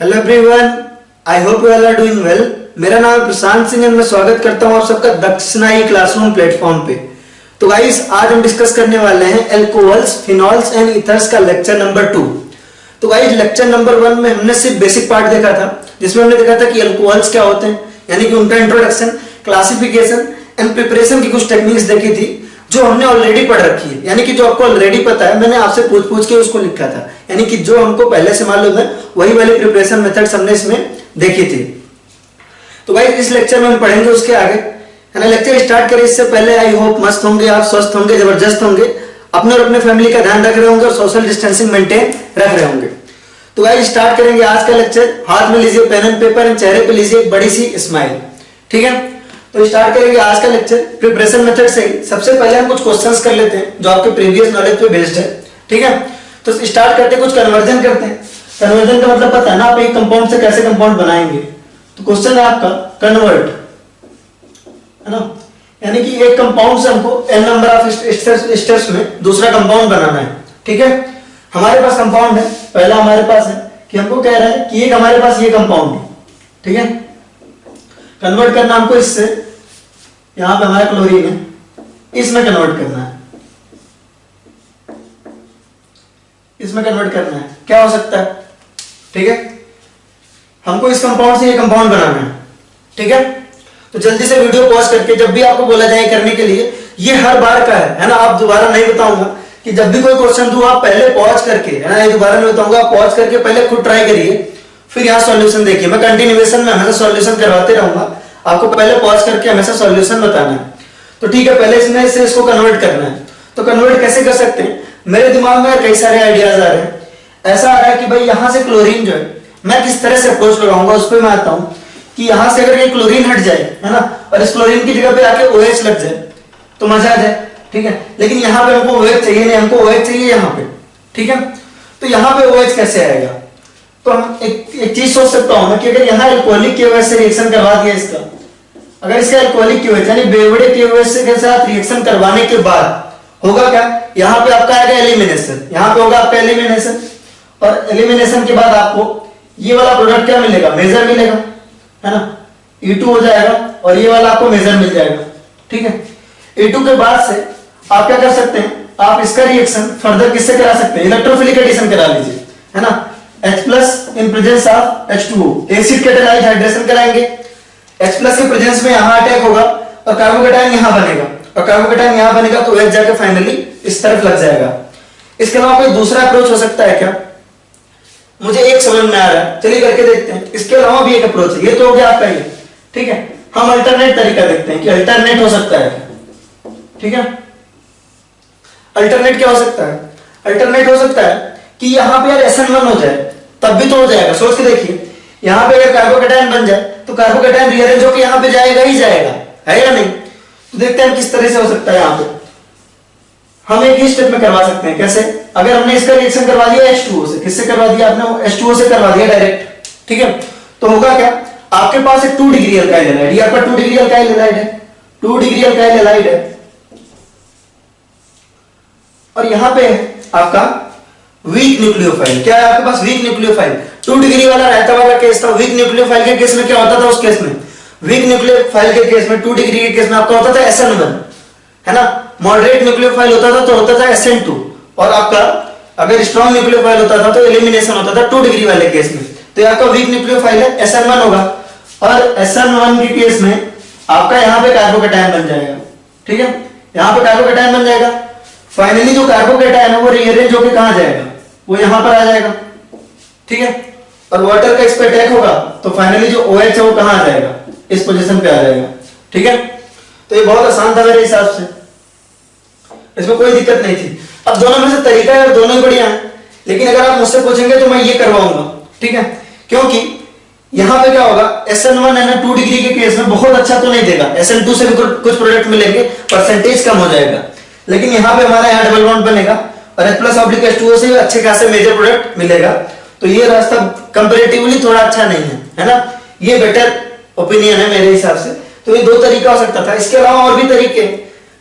Hello everyone, I hope you all are doing well. मेरा नाम है प्रशांत सिंह और मैं स्वागत करता हूं आप सबका दक्षिणाई क्लासरूम प्लेटफॉर्म पे। तो गाइस, आज हम डिस्कस करने वाले हैं अल्कोहल्स, फिनॉल्स एंड ईथर्स का लेक्चर नंबर 2। तो गाइस, लेक्चर नंबर 1 में हमने सिर्फ बेसिक पार्ट देखा था, जिसमें हमने देखा था कि अल्कोहल्स क्या होते हैं, यानी कि उनका इंट्रोडक्शन, क्लासिफिकेशन एंड प्रिपरेशन की कुछ टेक्निक्स देखी थी जो हमने ऑलरेडी पढ़ रखी है, यानी कि जो आपको ऑलरेडी पता है, मैंने आपसे पूछ के उसको लिखा था, यानी कि जो हमको पहले से मालूम है वही वाली प्रिपरेशन मेथड्स हमने इसमें देखी थी। तो भाई इस लेक्चर में हम पढ़ेंगे उसके आगे, है ना। लेक्चर स्टार्ट करें इससे पहले आई होप मस्त होंगे आप, स्वस्थ होंगे, जबरदस्त होंगे, अपने और अपने फैमिली का ध्यान रख रहे होंगे और सोशल डिस्टेंसिंग मेंटेन रख रहे होंगे। तो भाई स्टार्ट करेंगे आज का लेक्चर। हाथ में लीजिए पेन एंड पेपर एंड चेहरे पे लीजिए एक बड़ी सी स्माइल, ठीक है। तो स्टार्ट करेंगे आज का लेक्चर प्रिपरेशन मेथड से। सबसे पहले हम कुछ क्वेश्चंस कर लेते हैं जो आपके प्रीवियस नॉलेज पे बेस्ड है, ठीक है। तो स्टार्ट करते हैं, कुछ कन्वर्जन करते हैं। कन्वर्जन का मतलब पता है ना, आप एक कंपाउंड से कैसे कंपाउंड बनाएंगे। तो क्वेश्चन है आपका कन्वर्ट, है ना, यानी कि एक कंपाउंड से हमको n नंबर ऑफ स्टेप्स में दूसरा कंपाउंड बनाना है, ठीक है। हमारे पास कंपाउंड है, पहला हमारे पास है कि हमको कह रहा है कि एक हमारे पास ये कंपाउंड है, ठीक है। कन्वर्ट करना हमको इससे, यहां पे हमारा क्लोरीन है, इसमें कन्वर्ट करना है, इसमें कन्वर्ट करना है। क्या हो सकता है, ठीक है। हमको इस कंपाउंड से ये कंपाउंड बनाना है, ठीक है। तो जल्दी से वीडियो पॉज करके, जब भी आपको बोला जाए करने के लिए, ये हर बार का है ना, आप दोबारा नहीं बताऊंगा कि जब भी कोई क्वेश्चन दूं आप पहले पॉज करके, है ना, ये दोबारा नहीं बताऊंगा, आप पॉज करके पहले खुद ट्राई करिए, फिर यहाँ सॉल्यूशन देखिए। मैं कंटिन्यूएशन में हमेशा सॉल्यूशन करवाते रहूंगा, आपको पहले पॉज करके हमेशा सॉल्यूशन बताना है। तो ठीक है, पहले इसमें से इसको कन्वर्ट करना है। तो कन्वर्ट कैसे कर सकते हैं, मेरे दिमाग में कई सारे आइडियाज आ रहे हैं। ऐसा आ रहा है कि भाई यहाँ से क्लोरीन जो है, मैं किस तरह से अप्रोच लगाऊंगा उस पर मैं आता हूँ कि यहाँ से अगर ये क्लोरीन हट जाए, है ना, और इस क्लोरीन की जगह पे आके OH लग जाए तो मजा आ जाए, ठीक है। लेकिन यहाँ पे हमको OH चाहिए नहीं, हमको OH चाहिए यहाँ पे, ठीक है। तो यहाँ पे OH कैसे आएगा, तो हम एक चीज सोच सकता हूं मैं कि अगर यहाँ अल्कोहलिक की वजह से रिएक्शन करवा दिया इसका, अगर इसका अल्कोहलिक की वजह यानी बेवड़े की वजह के साथ रिएक्शन करवाने के बाद होगा क्या, यहाँ पे आपका आएगा एलिमिनेशन, यहाँ पे होगा आपका एलिमिनेशन, और एलिमिनेशन के बाद आपको ये वाला प्रोडक्ट क्या मिलेगा, मेजर मिलेगा, है ना, E2 हो जाएगा और ये वाला आपको मेजर मिल जाएगा, ठीक है। E2 के बाद से आप क्या कर सकते हैं, आप इसका रिएक्शन फर्दर किससे करा सकते हैं, इलेक्ट्रोफिलिक एडिशन करा लीजिए, है ना। H+ in presence of H2O, acid catalyse hydration कराएंगे। H+ के प्रेजेंस में यहाँ अटैक होगा और कार्बोकेटायन यहाँ बनेगा, और कार्बोकेटायन यहाँ बनेगा तो OH जाके फाइनली इस तरफ लग जाएगा। इसके अलावा कोई दूसरा अप्रोच हो सकता है क्या, मुझे एक समझ में आ रहा है, चलिए करके देखते हैं। इसके अलावा भी एक अप्रोच है, ये तो हो गया आपका ये, ठीक है। हम अल्टरनेट तरीका देखते हैं कि अल्टरनेट हो सकता है, ठीक है। अल्टरनेट क्या हो सकता है, अल्टरनेट हो सकता है कि यहाँ पे यार SN1 हो जाए, तब भी तो हो जाएगा। सोच के देखिए, यहाँ पे अगर कार्बोकेटायन बन जाए तो कार्बोकेटायन रीअरेंज होकर यहाँ पे जाएगा ही जाएगा, है या नहीं। तो देखते हैं किस तरह से हो सकता है। यहाँ पे हम एक ही स्टेप में करवा सकते हैं। कैसे, अगर हमने इसका रिएक्शन करवा दिया H2O से, किससे करवा दिया आपने, H2O से करवा दिया डायरेक्ट, ठीक है। तो होगा क्या, आपके पास एक 2 डिग्री अल्काइल हैलाइड, ये आपका 2 डिग्री अल्काइल हैलाइड है, 2 डिग्री अल्काइल हैलाइड है, और यहाँ पे आपका वीक न्यूक्लियोफाइल। क्या है आपके पास, वीक न्यूक्लियोफाइल। 2 डिग्री वाला रहता वाला केस था। वीक न्यूक्लियोफाइल के केस में क्या होता था, उस केस में, वीक न्यूक्लियोफाइल के केस में, 2 डिग्री के केस में आपका होता था SN1, है ना। मॉडरेट न्यूक्लियोफाइल होता था तो होता था SN2, और आपका अगर स्ट्रॉन्ग न्यूक्लियोफाइल होता था तो एलिमिनेशन होता था 2 डिग्री वाले केस में। तो ये आपका वीक न्यूक्लियोफाइल है, SN1 होगा, और SN1 के केस में आपका यहाँ पे कार्बोकेटायन बन जाएगा, ठीक है। यहाँ पे कार्बोकेटायन बन जाएगा। फाइनली जो कार्बोकेटायन है वो रीअरेंज होकर कहां जाएगा, वो यहां पर आ जाएगा, ठीक है। और वाटर का इस पे अटैक होगा तो फाइनली जो OH है वो कहां आ जाएगा, इस पोजीशन पे आ जाएगा, ठीक है। तो ये बहुत आसान था मेरे हिसाब से, इसमें कोई दिक्कत नहीं थी। अब दोनों में से तरीका है, दोनों ही बढ़िया है, लेकिन अगर आप मुझसे पूछेंगे तो मैं ये करवाऊंगा, ठीक है। क्योंकि यहां पे क्या होगा, SN1 है ना, 2 डिग्री के केस में बहुत अच्छा तो नहीं देगा, SN2 से भी कुछ प्रोडक्ट मिलेंगे, परसेंटेज कम हो जाएगा, लेकिन यहाँ पे हमारा यहाँ डबल बॉन्ड बनेगा और H+H2O से अच्छे खासे मेजर प्रोडक्ट मिलेगा। तो ये रास्ता कंपैरेटिवली थोड़ा अच्छा नहीं है ना, ये बेटर ओपिनियन है मेरे हिसाब से। तो ये 2 तरीका हो सकता था। इसके अलावा और भी तरीके,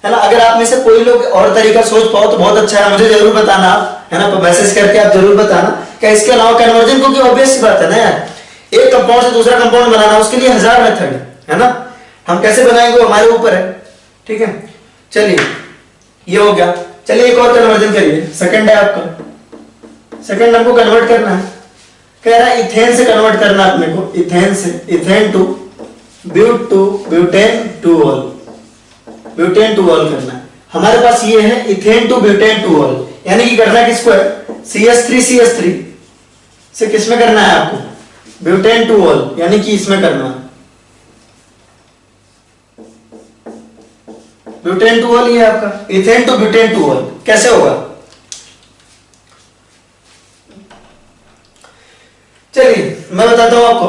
है ना, अगर आप में से कोई लोग और तरीका सोच पाओ तो बहुत अच्छा है, मुझे जरूर बताना आप, है ना, मैसेज करके आप जरूर बताना क्या इसके अलावा कन्वर्जन, क्योंकि ऑब्वियस सी बात है ना यार, एक कंपाउंड से दूसरा कंपाउंड बनाना उसके लिए 1000 मेथड है ना, हम कैसे बनाएंगे वो हमारे ऊपर है। ठीक है, चलिए ये हो गया। चलिए एक और कन्वर्जन करिए, सेकंड है आपका, सेकंड हमको कन्वर्ट करना है, कह रहा है इथेन से कन्वर्ट करना अपने को, इथेन से, ethane to but two butane two ol, butane two ol करना है। हमारे पास ये है ethane to butane two ol, यानी कि करना किसको है, CH3 से किसमें करना है आपको, ब्यूटेन टू ऑल, यानी कि इसमें करना है ब्यूटेन टू ऑल, ये आपका ethane to butane two ol. कैसे होगा, चलिए मैं बताता हूं आपको।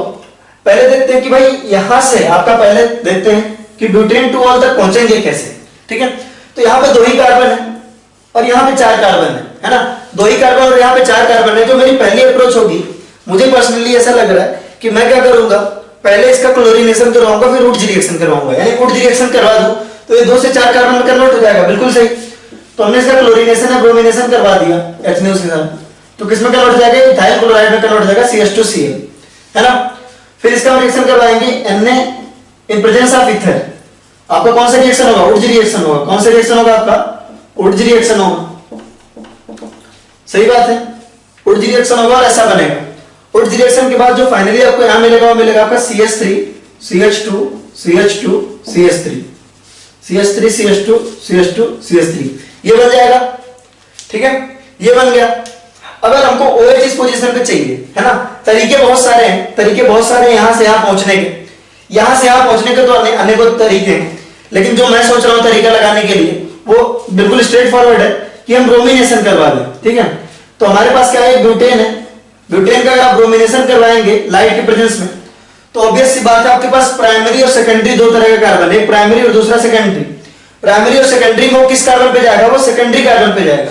पहले देखते हैं कि भाई यहां से आपका, पहले देखते हैं कि ब्यूटेन टू ऑल तक पहुंचेंगे कैसे। ठीक है, तो यहां पे 2 ही कार्बन है और यहां पे 4 कार्बन है ना, 2 ही कार्बन और यहां पे 4 कार्बन है। जो मेरी पहली अप्रोच होगी, मुझे पर्सनली ऐसा लग रहा है कि मैं क्या करूंगा, पहले इसका क्लोरीनेशन करवाऊंगा, फिर वुड्स रिएक्शन करवाऊंगा, यानी वुड्स रिएक्शन करवा दूं तो ये 2 से 4 कार्बन में कन्वर्ट हो जाएगा, बिल्कुल सही। तो हमने इसका क्लोरीनेशन या ब्रोमिनेशन करवा दिया HNO के साथ, तो किसमें कन्वर्ट हो जाएगा, इथाइल क्लोराइड में कन्वर्ट हो जाएगा, CH2Cl, है ना। फिर इसका हम रिएक्शन करवाएंगे Na in presence of ether. आपका कौन सा रिएक्शन होगा, वुड्स रिएक्शन होगा। कौन सा रिएक्शन होगा आपका, वुड्स रिएक्शन होगा, सही बात है, वुड्स रिएक्शन होगा और ऐसा बनेगा। वुड्स रिएक्शन के बाद जो फाइनली आपको यहां मिलेगा वो मिलेगा आपका CH3 CH2 CH2 CH3 CH3 CH2 CH2 CH3, ये बन जाएगा। ठीक है, ये बन गया। अगर हमको OH इस पोजीशन पे चाहिए, है ना, तरीके बहुत सारे हैं, तरीके बहुत सारे हैं यहां से यहां पहुंचने के, यहां से यहां पहुंचने के तो अनेकों तरीके हैं, लेकिन जो मैं सोच रहा हूं तरीका लगाने के लिए वो बिल्कुल स्ट्रेट फॉरवर्ड है कि हम ब्रोमिनेशन करवा दें। ठीक है, तो हमारे पास क्या है, ब्यूटेन है, ब्यूटेन का अगर आप ब्रोमिनेशन करवाएंगे लाइट के प्रेजेंस में, तो ऑब्वियस सी बात है आपके पास प्राइमरी और सेकेंडरी 2 तरह का कार्बन है, एक प्राइमरी और दूसरा सेकेंडरी। प्राइमरी और सेकेंडरी में वो किस कार्बन पे जाएगा, वो सेकेंडरी कार्बन पे जाएगा।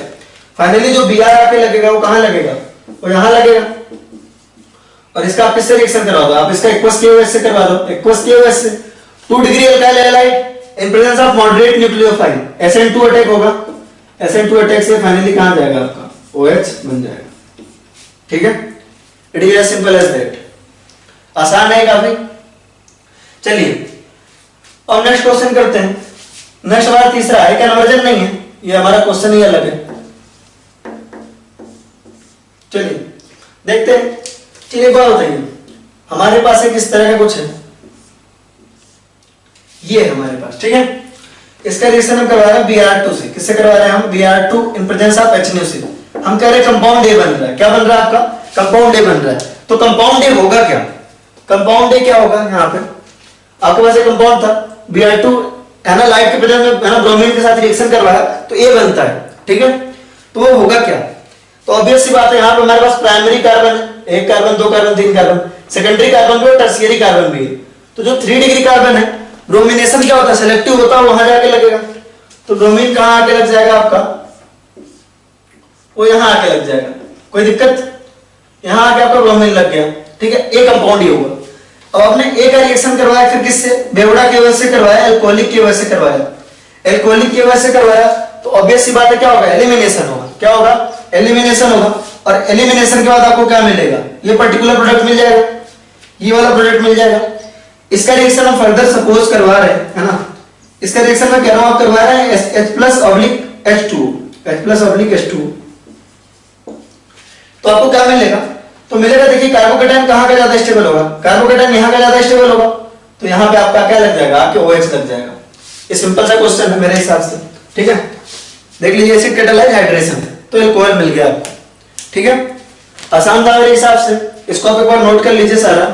फाइनली जो Br आके लगेगा वो कहां लगेगा, वो यहां लगेगा। और इसका आप किससे रिएक्शन करवा दो, आप इसका एक्वस KOH से करवा दो, एक्वस KOH से 2 degree alkyl halide in presence of moderate nucleophile, SN2 attack होगा, SN2 अटैक से फाइनली कहां जाएगा आपका, OH बन जाएगा। ठीक है, it is as simple as that, आसान है काफी। चलिए अब नेक्स्ट क्वेश्चन करते हैं। नेक्स्ट हमारा तीसरा है, कन्वर्जन नहीं है, ये हमारा क्वेश्चन ही अलग है। चलिए देखते हैं। चलिए एक बात बताइए, हमारे पास एक इस तरह का कुछ है, ये है हमारे पास। ठीक है, इसका रिएक्शन हम करवा रहे हैं Br2 से, किससे करवा रहे हैं हम, Br2 in presence of HNO से। हम कह रहे हैं कंपाउंड A बन रहा है, क्या बन रहा है आपका, कंपाउंड A बन रहा है। तो कंपाउंड A होगा क्या, कंपाउंड A क्या होगा, यहाँ पे आपके पास एक कंपाउंड था Br2, है ना, लाइट के प्रेजेंस में, है ना, ब्रोमीन के साथ रिएक्शन करवाया तो A बनता है। ठीक है, तो वो होगा क्या, तो ऑब्वियस सी बात है यहाँ पे हमारे पास प्राइमरी कार्बन है, 1 carbon 2 carbon 3 carbon, secondary carbon भी और टर्शियरी कार्बन भी है। तो जो 3 डिग्री कार्बन है, ब्रोमिनेशन क्या होता है, सेलेक्टिव होता है, वहां जाके लगेगा। तो ब्रोमीन कहां आके लग जाएगा आपका, वो यहां आके लग जाएगा, कोई दिक्कत, यहां आके आपका ब्रोमीन लग गया। ठीक है, एक कंपाउंड ही होगा। अब आपने ए का रिएक्शन करवाया, फिर किससे, बेवड़ा KOH से करवाया, एल्कोहलिक KOH से करवाया, एल्कोहलिक KOH से करवाया, तो ऑब्वियस सी बात है क्या होगा, एलिमिनेशन होगा। क्या होगा, एलिमिनेशन होगा। और एलिमिनेशन के बाद आपको क्या मिलेगा, ये पर्टिकुलर प्रोडक्ट मिल जाएगा, ये वाला प्रोडक्ट मिल जाएगा। इसका रिएक्शन हम फर्दर सपोज करवा रहे हैं, है ना, इसका रिएक्शन मैं कह रहा हूं आप करवा रहे हैं H+H2, H+H2। तो आपको क्या मिलेगा, तो मिलेगा, देखिए कार्बोकेटाइन कहां का ज्यादा स्टेबल होगा, कार्बोकेटाइन यहां का ज्यादा स्टेबल होगा, तो यहां पे आपका क्या लग जाएगा, आपके OH लग जाएगा। ये सिंपल सा क्वेश्चन है मेरे हिसाब से। ठीक है, देख लीजिए, एसिड कैटालाइज हाइड्रेशन, तो अल्कोहल मिल गया आपको। ठीक है, आसान था मेरे हिसाब से, इसको आप एक बार नोट कर लीजिए सारा,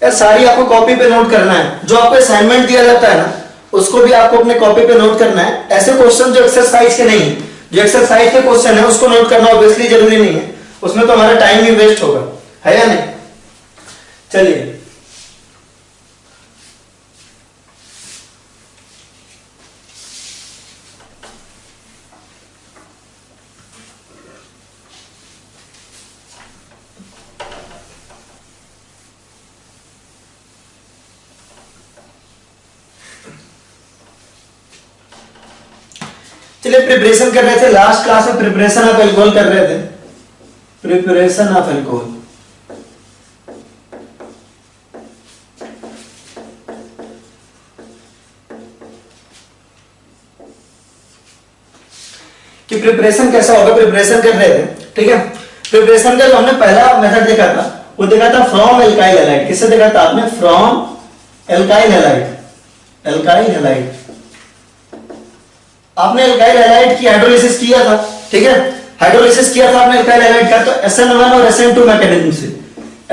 यार सारी आपको कॉपी पे नोट करना है। जो आपको असाइनमेंट दिया जाता है ना, उसको भी आपको अपने कॉपी पे नोट करना है। ऐसे क्वेश्चन जो एक्सरसाइज के नहीं है, जो एक्सरसाइज के क्वेश्चन है उसको नोट करना ऑब्वियसली जरूरी नहीं है, उसमें तो हमारा टाइम ही वेस्ट होगा, है या नहीं। चलिए चलिए प्रिपरेशन कर रहे थे, लास्ट क्लास में प्रिपरेशन ऑफ एल्कोहल कर रहे थे। Preparation of alcohol. कि प्रिपरेशन कैसा होगा, प्रिपरेशन कर रहे थे, ठीक है। प्रिपरेशन का जो हमने पहला मेथड देखा था वो देखा था फ्रॉम एल्काइल हैलाइड। किससे देखा था आपने? From alkyl halide. Alkyl halide, आपने एल्काइल हैलाइड की हाइड्रोलिसिस किया था, ठीक है। हाइड्रोलिसिस किया था आपने एल्काइल हैलाइड का, तो SN1 और SN2 मैकेनिज्म से,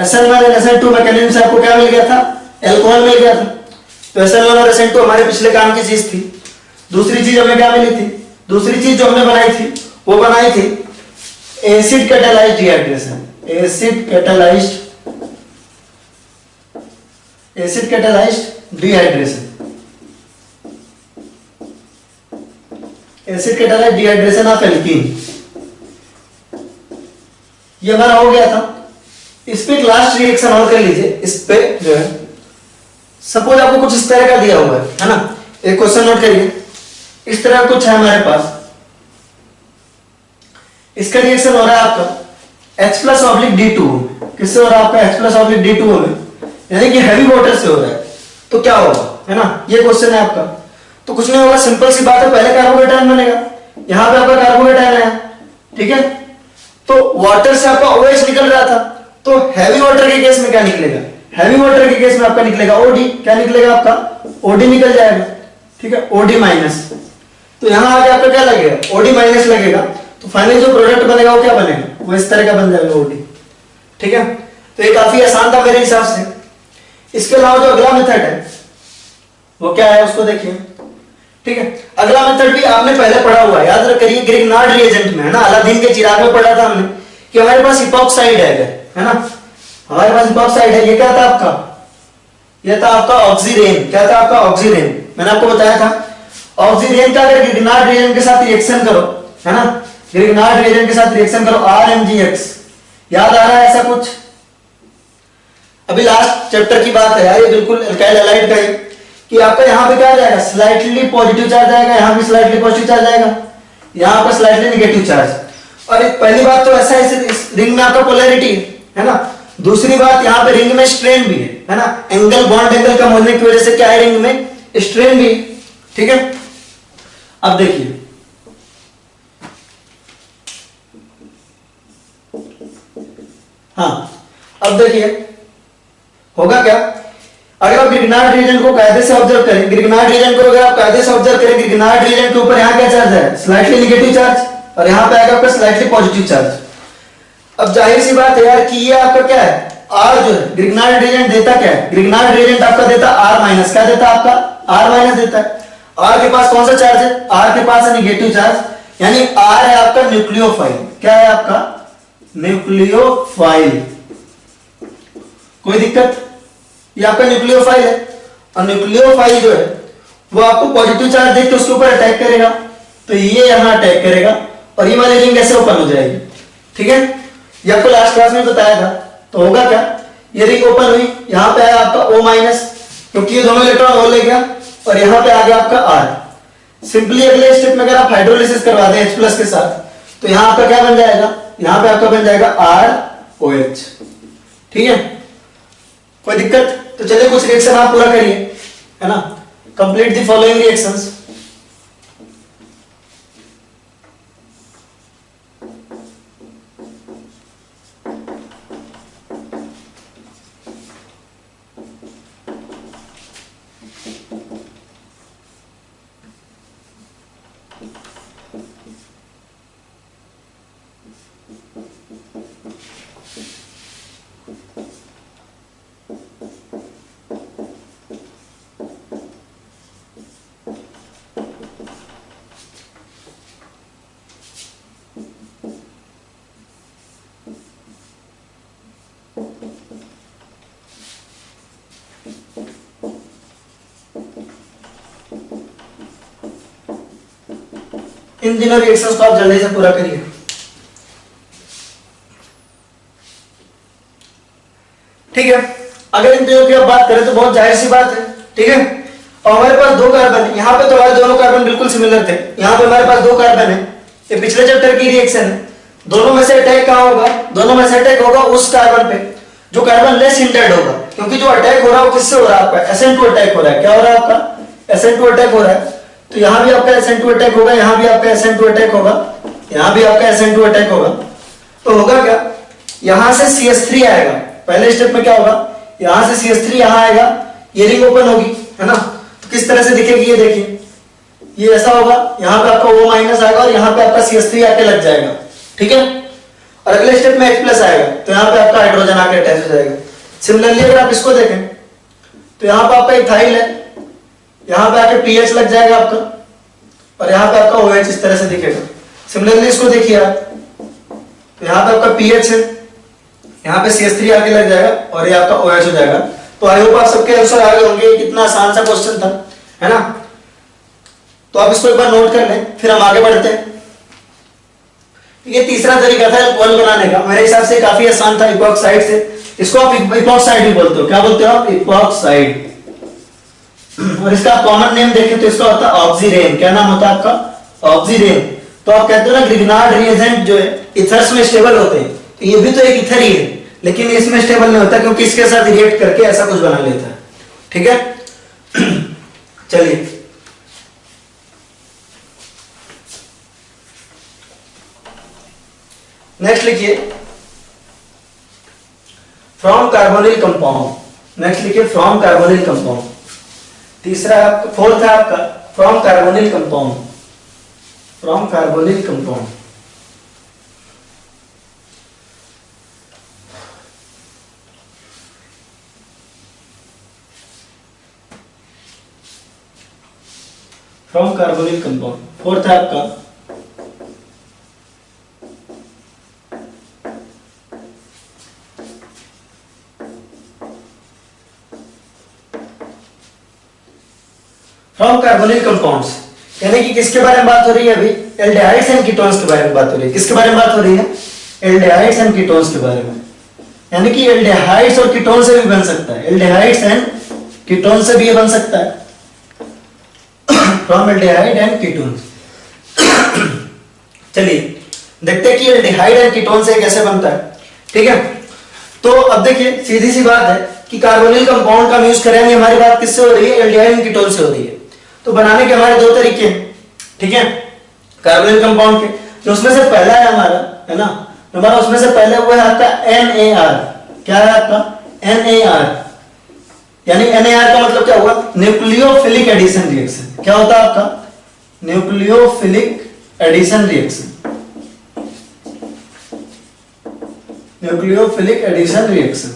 SN1 और SN2 मैकेनिज्म से आपको क्या मिल गया था? अल्कोहल मिल गया था। तो SN1 और SN2 हमारे पिछले काम की चीज थी। दूसरी चीज हमें क्या मिली थी? दूसरी चीज जो हमने बनाई थी वो बनाई थी acid catalysed dehydration. Acid catalysed dehydration. Acid catalysed dehydration of alkene, ये हमारा हो गया था। इस पे एक लास्ट रिएक्शन और कर लीजिए। इस पे जो है सपोज आपको कुछ इस तरह का दिया हुआ है ना, एक क्वेश्चन नोट करिए। इस तरह कुछ है हमारे पास, इसका रिएक्शन हो रहा है आपका H+/D2। किससे हो रहा है आपका? H+/D2 में, यानी कि हैवी वाटर से हो रहा है। तो क्या होगा, है ना, ये क्वेश्चन है आपका। तो कुछ नहीं होगा, सिंपल सी बात है, पहले कार्बोकेटायन बनेगा, यहां पे आपका कार्बोकेटायन है, ठीक है। तो वाटर से आपका OH निकल रहा था, तो हैवी वाटर के केस में क्या निकलेगा? हैवी वाटर के केस में आपका निकलेगा OD। क्या निकलेगा आपका? OD निकल जाएगा, ठीक है, OD-। तो यहां आके आपका क्या लगेगा? OD- लगेगा। तो फाइनली जो प्रोडक्ट बनेगा वो क्या बनेगा? वो इस तरह का बन जाएगा, OD, ठीक है। तो ये काफी आसान था मेरे हिसाब से। इसके अलावा जो अगला मेथड है वो क्या है, उसको देखिए, ठीक है। अगला मेथड भी आपने पहले पढ़ा हुआ है, याद रखिए, ग्रिग्नार्ड रिएजेंट में, है ना, अलादीन के चिराग में पढ़ा था हमने कि हमारे पास इपॉक्साइड है ना, हमारे पास इपॉक्साइड है। ये क्या था आपका? ये था आपका ऑक्सीरेन। क्या था आपका? ऑक्सीरेन। मैंने आपको बताया था ऑक्सीरेन का अगर ग्रिग्नार्ड रिएजेंट के साथ रिएक्शन करो, है ना, ग्रिग्नार्ड रिएजेंट के साथ रिएक्शन करो, RMgX, याद आ रहा है ऐसा कुछ? अभी लास्ट चैप्टर की बात है यार, ये बिल्कुल एल्काइल हैलाइड का है कि आपका यहां पे क्या आ जाएगा? स्लाइटली पॉजिटिव चार्ज आएगा, यहां भी स्लाइटली पॉजिटिव चार्ज आएगा, यहां पर स्लाइटली नेगेटिव चार्ज। और एक पहली बात तो ऐसा है इस रिंग में आपका पोलैरिटी है ना। दूसरी बात, यहां पे रिंग में स्ट्रेन भी है ना, एंगल, बॉन्ड एंगल कम होने की वजह से क्या है, रिंग में स्ट्रेन भी, ठीक है। अब देखिए, हाँ, अब देखिए होगा क्या, अगर आप ग्रिग्नार्ड रीजन को कायदे से ऑब्जर्व करें, ग्रिग्नार्ड रीजन को अगर आप कायदे से ऑब्जर्व करें, ग्रिग्नार्ड रीजन के ऊपर यहां क्या चार्ज है? स्लाइटली नेगेटिव चार्ज, और यहां पे आएगा आपका स्लाइटली पॉजिटिव चार्ज। अब जाहिर सी बात है यार कि ये आपका क्या है, R जो है ग्रिग्नार्ड रीजन देता क्या है? ग्रिग्नार्ड रीजन आपका देता R-, क्या देता आपका? R- देता है। R के पास कौन सा चार्ज है? R के पास है नेगेटिव चार्ज, यानी R है आपका न्यूक्लियोफाइल। क्या है आपका? न्यूक्लियोफाइल। कोई दिक्कत? ये आपका न्यूक्लियोफाइल है, और न्यूक्लियोफाइल जो है वो आपको पॉजिटिव चार्ज देख के उसके ऊपर अटैक करेगा, तो ये यहां अटैक करेगा और ये वाली रिंग ऐसे ओपन हो जाएगी, ठीक है। ये आपको लास्ट क्लास में बताया था। तो होगा क्या, ये रिंग ओपन हुई, यहां पे आया आपका O-, क्योंकि ये दोनों इलेक्ट्रॉन और ले गया, और यहां पे आ गया आपका R। सिंपली अगले स्टेप में अगर आप हाइड्रोलिसिस करवा दें H+ के साथ, तो यहां आपका क्या बन जाएगा? यहां पे आपका बन जाएगा ROH, ठीक है। कोई दिक्कत? तो चलिए कुछ रिएक्शन आप पूरा करिए, है ना, कंप्लीट द फॉलोइंग रिएक्शंस। इन दिनों रिएक्शंस को आप जल्दी से पूरा करिए। ठीक है, अगर इन दिनों की आप बात करें तो बहुत जाहिर सी बात है, ठीक है। और हमारे पास दो कार्बन, यहाँ पे तो हमारे दोनों कार्बन बिल्कुल सिमिलर थे, यहाँ पे हमारे पास दो कार्बन है, ये पिछले चैप्टर की रिएक्शन है। दोनों में से अटैक कहाँ होगा? दोनों में से अटैक होगा उस कार्बन पे जो कार्बन लेस हिंडर्ड होगा, क्योंकि जो अटैक हो रहा है वो किससे हो रहा है? आपका SN2 अटैक हो रहा है। क्या हो रहा है? आपका SN2 अटैक हो रहा है। तो यहां भी आपका SN2 अटैक होगा, यहां भी आपका SN2 अटैक होगा, यहां भी आपका SN2 अटैक होगा। तो होगा क्या? यहां से CH3 आएगा। पहले स्टेप में क्या होगा? यहां से CH3 यहां आएगा, ये रिंग ओपन होगी, है ना? तो किस तरह से दिखेगी ये देखिए, ये ऐसा होगा, यहां पे आपका O- आएगा और यहां पे आपका CH3 आके लग जाएगा, ठीक है? और अगले स्टेप में H+ आएगा, तो यहां पे आपका हाइड्रोजन आके अटैच हो जाएगा। सिमिलरली अगर आप इसको देखें तो यहां पे आपका इथाइल है, यहां पे आके pH लग जाएगा आपका, और यहां पे आपका OH इस तरह से दिखेगा। सिमिलरली इसको देखिए आप, तो यहां पे आपका pH है, यहां पे CH3 आके लग जाएगा और ये आपका OH हो जाएगा। तो आई होप आप सबके आंसर आ गए होंगे। कितना आसान सा क्वेश्चन था, है ना? तो आप इसको एक बार नोट कर लें, फिर हम आगे बढ़ते हैं। ये तीसरा तरीका था अल्कोहल बनाने का, मेरे हिसाब से काफी आसान था। इपॉक्साइड से, इसको आप इपॉक्साइड भी बोलते हो। क्या बोलते हो आप? इपॉक्साइड। और इसका कॉमन नेम देखें तो इसका होता है ऑक्सीरेन। क्या नाम होता है आपका? ऑक्सीरेन। तो आप कहते हो ना ग्रिग्नार्ड रिएजेंट जो है इथर्स में स्टेबल होते हैं, तो ये भी तो एक इथर ही है, लेकिन इसमें स्टेबल नहीं होता क्योंकि इसके साथ रिएक्ट करके ऐसा कुछ बना लेता है, ठीक है? चलिए नेक्स्ट लिखिए, फ्रॉम कार्बोनिल कंपाउंड। नेक्स्ट लिखिए फ्रॉम कार्बोनिल कंपाउंड। तीसरा फोर्थ है आपका from carbonyl compound. From carbonyl compound, from carbonyl compound fourth है आपका फ्रॉम कार्बोनिल कंपाउंड्स, यानी कि किसके बारे में बात हो रही है? अभी एल्डिहाइड्स एंड कीटोन्स के बारे में बात हो रही है। किसके बारे में बात हो रही है? एल्डिहाइड्स एंड कीटोन्स के बारे में। यानी कि एल्डिहाइड्स और कीटोन से भी बन सकता है, एल्डिहाइड्स एंड कीटोन से भी ये बन सकता है। From aldehyde and ketones. चलिए देखते हैं कि एल्डिहाइड एंड कीटोन से कैसे बनता है, ठीक है? तो अब देखिए सीधी सी बात है कि कार्बोनिल कंपाउंड का यूज करेंगे, हमारी बात किससे हो रही है? एल्डिहाइड एंड कीटोन से हो रही है। तो बनाने के हमारे दो तरीके हैं, ठीक है? कार्बोनिल कंपाउंड के, जो उसमें से पहला है हमारा, है ना, हमारा उसमें से पहले वो है आपका NaR। क्या है आपका? NaR। यानी NaR का मतलब क्या हुआ? Nucleophilic addition reaction. क्या होता है आपका? Nucleophilic addition reaction. Nucleophilic addition reaction.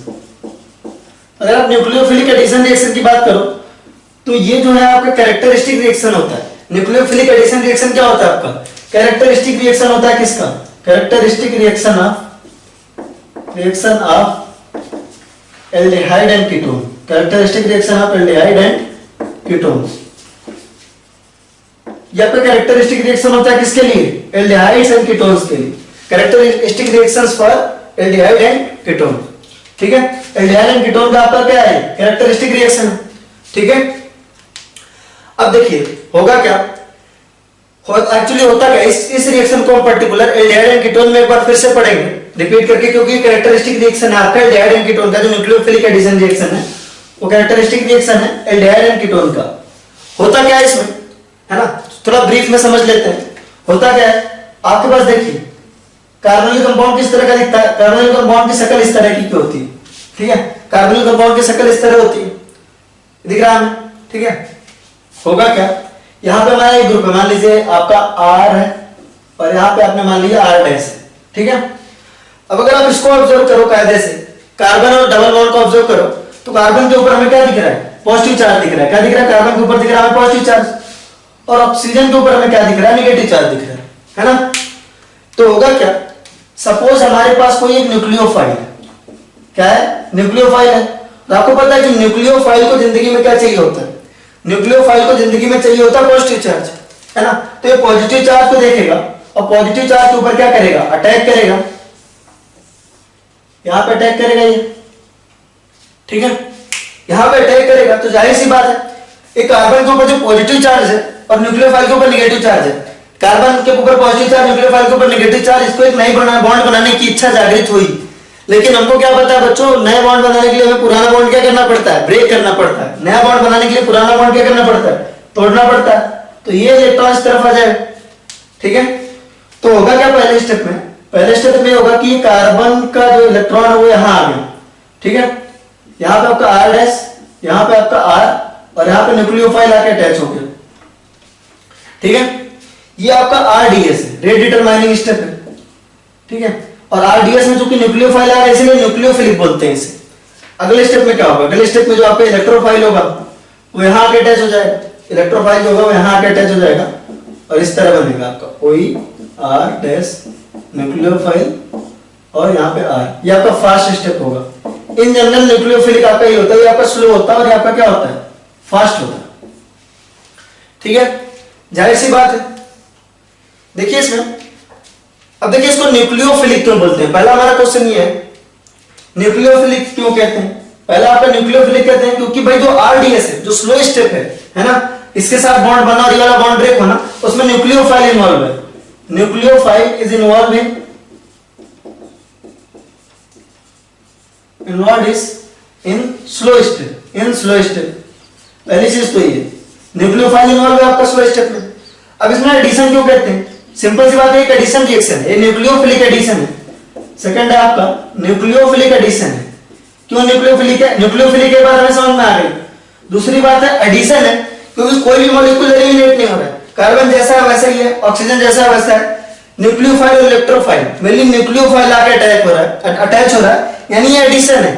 अगर आप न्यूक्लियोफिलिक एडिशन रिएक्शन की बात करो तो ये जो है आपका कैरेक्टरिस्टिक रिएक्शन होता है। न्यूक्लियोफिलिक एडिशन रिएक्शन क्या होता है आपका? कैरेक्टरिस्टिक रिएक्शन होता है किसका? Characteristic reaction of aldehyde and ketone. Characteristic reaction of aldehyde and ketone. या फिर कैरेक्टरिस्टिक रिएक्शन होता है किसके लिए? एल्डिहाइड्स एंड कीटोन्स के लिए। Characteristic reactions for aldehyde and ketone, ठीक है? एल्डिहाइड एंड कीटोन का आपका क्या है? कैरेक्टरिस्टिक रिएक्शन, ठीक है? अब देखिए होगा क्या, एक्चुअली होता क्या, इस रिएक्शन को हम पर्टिकुलर एल्डिहाइड एंड कीटोन में एक बार फिर से पढ़ेंगे रिपीट करके, क्योंकि कैरेक्टरिस्टिक रिएक्शन है आपका एल्डिहाइड एंड कीटोन का। जो न्यूक्लियोफिलिक एडिशन रिएक्शन है वो कैरेक्टरिस्टिक रिएक्शन है एल्डिहाइड एंड कीटोन का। होता क्या है इसमें, है ना, थोड़ा ब्रीफ में समझ लेते हैं। होता क्या है, आपके पास देखिए कार्बोनिल कंपाउंड किस तरह का दिखता है? कार्बोनिल कंपाउंड की शक्ल इस तरह की क्यों होती है? ठीक है, कार्बोनिल कंपाउंड की शक्ल इस तरह होती है, दिख रहा है, ठीक है? होगा क्या, यहाँ पे हमारा एक ग्रुप है, मान लीजिए आपका R है और यहाँ पे आपने मान लिया R डैश, ठीक है? अब अगर आप इसको ऑब्जर्व करो कायदे से, कार्बन और डबल बॉन्ड को ऑब्जर्व करो, तो कार्बन के ऊपर हमें क्या दिख रहा है? पॉजिटिव चार्ज दिख रहा है। क्या दिख रहा है? कार्बन के ऊपर दिख रहा है पॉजिटिव चार्ज, और ऑक्सीजन के ऊपर हमें क्या दिख रहा है? नेगेटिव चार्ज दिख रहा है ना? तो होगा क्या, सपोज हमारे पास कोई एक न्यूक्लियोफाइल है, क्या है? न्यूक्लियोफाइल है। तो आपको पता है कि न्यूक्लियोफाइल को जिंदगी में क्या चाहिए होता है? न्यूक्लियोफाइल को जिंदगी में चाहिए होता है पॉजिटिव चार्ज, है ना? तो ये पॉजिटिव चार्ज को देखेगा और पॉजिटिव चार्ज के ऊपर क्या करेगा? अटैक करेगा, यहां पे अटैक करेगा ये, ठीक है? यहां पे अटैक करेगा तो जाहिर सी बात है एक कार्बन के ऊपर जो पॉजिटिव चार्ज है और न्यूक्लियोफाइल के ऊपर नेगेटिव चार्ज है, कार्बन के ऊपर पॉजिटिव चार्ज, न्यूक्लियोफाइल के ऊपर नेगेटिव चार्ज, इसको एक नई बॉन्ड बनाने की इच्छा जागृत हुई। लेकिन हमको क्या पता है बच्चों, नए बॉन्ड बनाने के लिए हमें पुराना बॉन्ड क्या करना पड़ता है, ब्रेक करना पड़ता है। नया बॉन्ड बनाने के लिए पुराना बॉन्ड क्या करना पड़ता है, तोड़ना पड़ता है। तो ये इलेक्ट्रॉन इस तरफ आ जाए, ठीक है। तो होगा क्या पहले स्टेप में, पहले स्टेप में होगा कि कार्बन का जो इलेक्ट्रॉन है वो यहां आ गया, ठीक है। यहां पे आपका R डैश, यहां पे आपका R, और यहां पे न्यूक्लियोफाइल आके अटैच हो गया, ठीक है। ये आपका RDS है, रेट डिटरमाइनिंग स्टेप है, ठीक है। और RDS में चूंकि न्यूक्लियोफाइल आ रहा है इसलिए न्यूक्लियोफिलिक बोलते हैं इसे। अगले स्टेप में क्या होगा, अगले स्टेप में जो आपका इलेक्ट्रोफाइल होगा वो यहां आके अटैच हो जाएगा, इलेक्ट्रोफाइल जो होगा वो यहां आके अटैच हो जाएगा और इस तरह बनेगा आपका OE R डैश न्यूक्लियोफाइल और यहाँ पे R। ये आपका फास्ट स्टेप होगा। इन जनरल न्यूक्लियोफिलिक आपका ये होता है, ये आपका स्लो होता है और ये आपका क्या होता है, फास्ट होता है, ठीक है। जाहिर सी बात है। देखिए इसमें, अब देखिए इसको न्यूक्लियोफिलिक क्यों बोलते हैं। पहला हमारा क्वेश्चन ये है, न्यूक्लियोफिलिक क्यों कहते हैं। पहला आपका न्यूक्लियोफिलिक कहते हैं क्योंकि भाई जो RDS है, जो स्लो स्टेप है ना, इसके साथ बॉन्ड बना और ये वाला बॉन्ड ब्रेक होना, उसमें न्यूक्लियोफाइल इन्वॉल्व है। Nucleophile is involve in slow step, पहली चीज तो ये न्यूक्लियोफाइल इन्वॉल्व है आपका स्लो स्टेप में। अब इसमें एडिशन क्यों कहते हैं, सिंपल सी बात है, एक एडिशन रिएक्शन है, ये न्यूक्लियोफिलिक एडिशन है। सेकंड है आपका न्यूक्लियोफिलिक एडिशन है। क्यों न्यूक्लियोफिलिक है, न्यूक्लियोफिलिक के बाद हमें समझ में आ गई। दूसरी बात है एडिशन है, क्योंकि कोई भी मॉलिक्यूल एलिमिनेट नहीं हो रहा है, कार्बन जैसा है वैसा ही है, ऑक्सीजन जैसा है वैसा है। न्यूक्लियोफाइल और इलेक्ट्रोफाइल, मेनली न्यूक्लियोफाइल आके अटैच हो रहा है, यानी ये एडिशन है,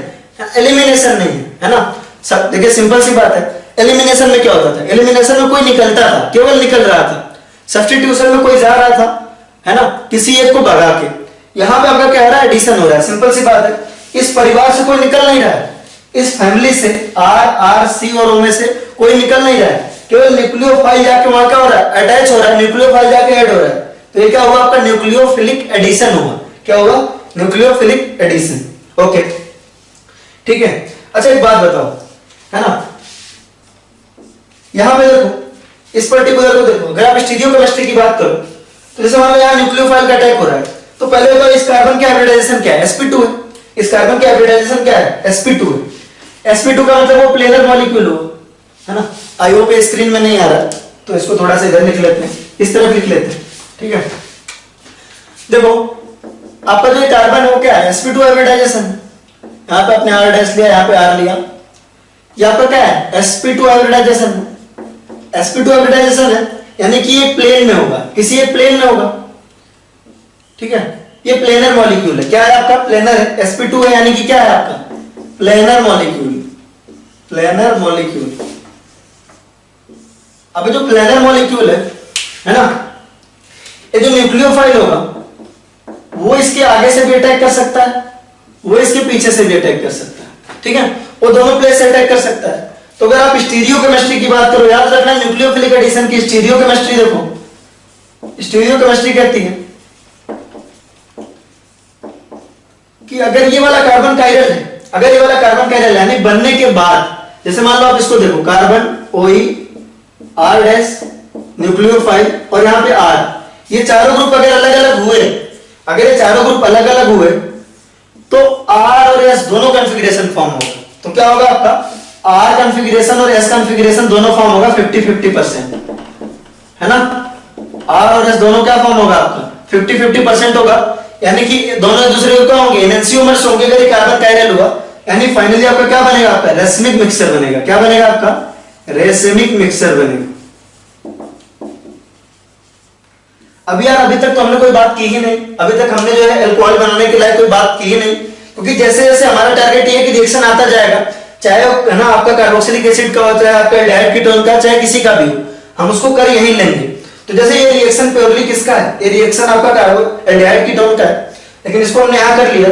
एलिमिनेशन नहीं है ना। सब देखिए सिंपल सी बात है, एलिमिनेशन में क्या होता था, एलिमिनेशन में कोई निकलता था, केवल निकल रहा था। सब्स्टिट्यूशन में कोई जा रहा था, है ना, किसी एक को भगा के। यहां पे आपका क्या हो रहा है, एडिशन हो रहा है। सिंपल सी बात है, इस परिवार से कोई निकल नहीं रहा है, इस फैमिली से R C और O में से कोई निकल नहीं रहा है, केवल न्यूक्लियोफाइल जाके वहां क्या हो रहा है, अटैच हो रहा है, न्यूक्लियोफाइल जाके ऐड हो रहा है। तो ये क्या हुआ आपका, न्यूक्लियोफिलिक एडिशन हुआ। क्या हुआ, न्यूक्लियोफिलिक एडिशन। ओके, ठीक है। अच्छा एक बात बताओ, है ना, यहां पे देखो, इस पर्टिकुलर को देखो, अगर आप स्टीरियोकेमिस्ट्री की बात करो तो जैसे मान लो यहाँ न्यूक्लियोफाइल का अटैक हो रहा है, तो पहले बताओ इस कार्बन का हाइब्रिडाइजेशन क्या है, sp2 है। इस कार्बन का हाइब्रिडाइजेशन क्या है, sp2 है। sp2 का मतलब वो प्लेनर मॉलिक्यूल हो, है ना। आई होप पे स्क्रीन में नहीं आ रहा, तो इसको थोड़ा सा इधर लिख लेते हैं, इस तरफ लिख लेते हैं, ठीक है। देखो आपका जो कार्बन है वो क्या है, sp2 हाइब्रिडाइजेशन। यहाँ पे आपने R डैश लिया, यहाँ पे R लिया, ये आपका क्या है, sp2 हाइब्रिडाइजेशन। sp2 हाइब्रिडाइजेशन है, यानी कि एक प्लेन में होगा, किसी एक प्लेन में होगा, ठीक है। ये प्लेनर मॉलिक्यूल है, क्या है आपका, प्लेनर है, sp2 है, यानी कि क्या है आपका, प्लेनर मॉलिक्यूल, प्लेनर मॉलिक्यूल। अब जो प्लेनर मॉलिक्यूल है ना, ये जो न्यूक्लियोफाइल होगा वो इसके आगे से भी अटैक कर सकता है, वो इसके पीछे से भी अटैक कर सकता है, ठीक है। वो दोनों प्लेस से अटैक कर सकता है। तो अगर आप स्टीरियोकेमिस्ट्री की बात करो, याद रखना न्यूक्लियोफिलिक एडिशन की स्टीरियोकेमिस्ट्री देखो, स्टीरियोकेमिस्ट्री कहती है कि अगर ये वाला कार्बन कायरल है, अगर ये वाला कार्बन कायरल है, यानी बनने के बाद, जैसे मान लो आप इसको देखो, carbon OE R dash nucleophile और यहाँ पे R, ये चारों ग्रुप अगर अलग अलग हुए, अगर ये चारों ग्रुप अलग अलग हुए तो R और S दोनों कॉन्फ़िगरेशन फॉर्म होगा। तो क्या होगा आपका, R कॉन्फ़िगरेशन और S कॉन्फ़िगरेशन दोनों फॉर्म होगा 50-50%, है ना। R और S दोनों क्या फॉर्म होगा आपका, 50-50% होगा, यानी कि दोनों एक दूसरे को क्या होंगे, एनहांसियोमर्स होंगे। अगर ये कार्बन कायरल हुआ, यानी फाइनली आपका क्या बनेगा, आपका रेसमिक मिक्सचर बनेगा। क्या बनेगा आपका, रेसमिक मिक्सचर बनेगा। अभी यार अभी तक तो हमने कोई बात की ही नहीं, अभी तक हमने जो है अल्कोहल बनाने के लायक कोई बात की ही नहीं, क्योंकि जैसे जैसे हमारा टारगेट ये है कि रिएक्शन आता जाएगा, चाहे है ना आपका कार्बोक्सिलिक एसिड का हो, चाहे आपका एल्डिहाइड कीटोन का, चाहे किसी का भी हो, हम उसको कर यही लेंगे। तो जैसे ये रिएक्शन प्योरली किसका है, ये रिएक्शन आपका एल्डिहाइड कीटोन का है, लेकिन इसको हमने यहाँ कर लिया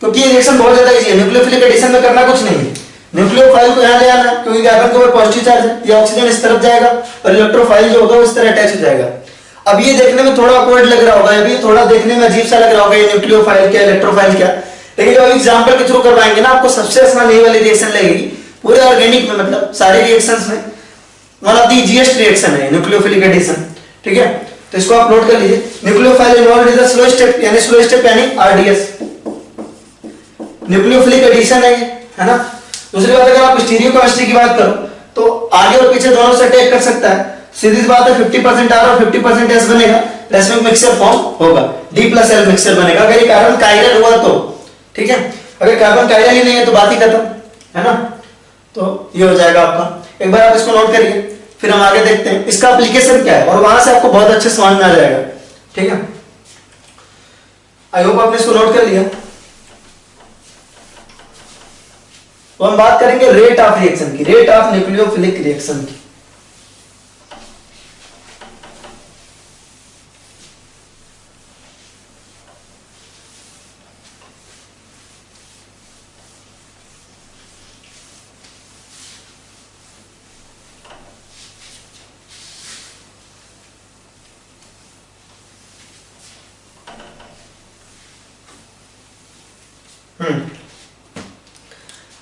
क्योंकि ये रिएक्शन बहुत ज्यादा इजी है। न्यूक्लियोफिलिक एडिशन में करना कुछ नहीं है, न्यूक्लियोफाइल को यहाँ ले आना, क्योंकि कार्बन के ऊपर पॉजिटिव चार्ज है, ये ऑक्सीजन इस तरफ जाएगा और इलेक्ट्रोफाइल जो होगा वो इस तरह अटैच हो जाएगा। अब ये देखने में थोड़ा ऑकवर्ड लग रहा होगा, अभी थोड़ा देखने में अजीब सा लग रहा होगा, ये न्यूक्लियोफाइल क्या, इलेक्ट्रोफाइल क्या, लेकिन जब एग्जांपल के थ्रू करवाएंगे ना, आपको सबसे आसान ये वाली रिएक्शन लगेगी पूरे ऑर्गेनिक में, मतलब सारे रिएक्शंस में one of the easiest reaction है न्यूक्लियोफिलिक एडिशन, ठीक है। तो तो इसको आप नोट कर लीजिए, nucleophile involved in the slow step, यानी स्लो स्टेप यानी आरडीएस, न्यूक्लियोफिलिक एडिशन है ना। दूसरी बात, अगर आप स्टीरियोकेमिस्ट्री की बात करो तो आगे और पीछे दोनों से अटैक कर सकता है, सीधी सी बात है 50% आर और 50% एस बनेगा, रेसमिक मिक्सचर फॉर्म होगा, D+L मिक्सचर बनेगा अगर ये कार्बन कायरल हुआ तो, ठीक है। अगर कार्बन कायरल ही नहीं है तो बात ही खत्म, है ना। तो ये हो जाएगा आपका, एक बार आप इसको नोट करिए, फिर हम आगे देखते हैं इसका एप्लीकेशन क्या है, और वहां से आपको बहुत अच्छे समझ में आ जाएगा, ठीक है। आई होप आपने इसको नोट कर लिया। तो हम बात करेंगे रेट ऑफ रिएक्शन की, रेट ऑफ न्यूक्लियोफिलिक रिएक्शन की।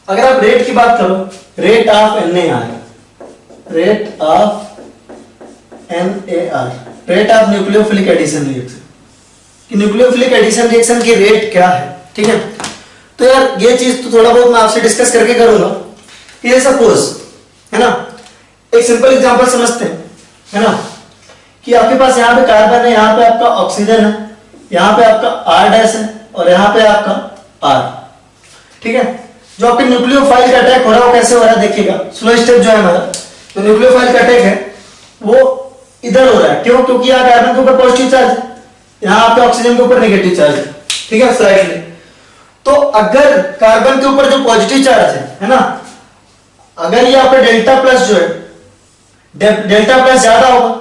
अगर आप रेट की बात करो, rate of NaR, rate of NaR, rate of nucleophilic addition reaction, कि न्यूक्लियोफिलिक एडिशन रिएक्शन की रेट क्या है, ठीक है। तो यार ये चीज तो थोड़ा बहुत मैं आपसे डिस्कस करके करूंगा कि ये सपोज, है ना, एक सिंपल एग्जांपल समझते हैं, है ना, कि आपके पास यहाँ पे कार्बन है, यहाँ पे आपका ऑक्सीजन है, यहाँ पे आपका R' है और यहाँ पे आपका R, ठीक है। जो आपके न्यूक्लियोफाइल का अटैक हो रहा है वो कैसे हो रहा है देखिएगा, स्लो स्टेप जो है हमारा, तो न्यूक्लियोफाइल का अटैक है वो इधर हो रहा है, क्यों? क्योंकि यहाँ कार्बन के ऊपर पॉजिटिव चार्ज है, यहाँ आपके ऑक्सीजन के ऊपर नेगेटिव चार्ज है, ठीक है, स्लाइडली। तो अगर कार्बन के ऊपर जो पॉजिटिव चार्ज है ना, अगर ये आपका डेल्टा प्लस जो है, डेल्टा प्लस ज्यादा होगा,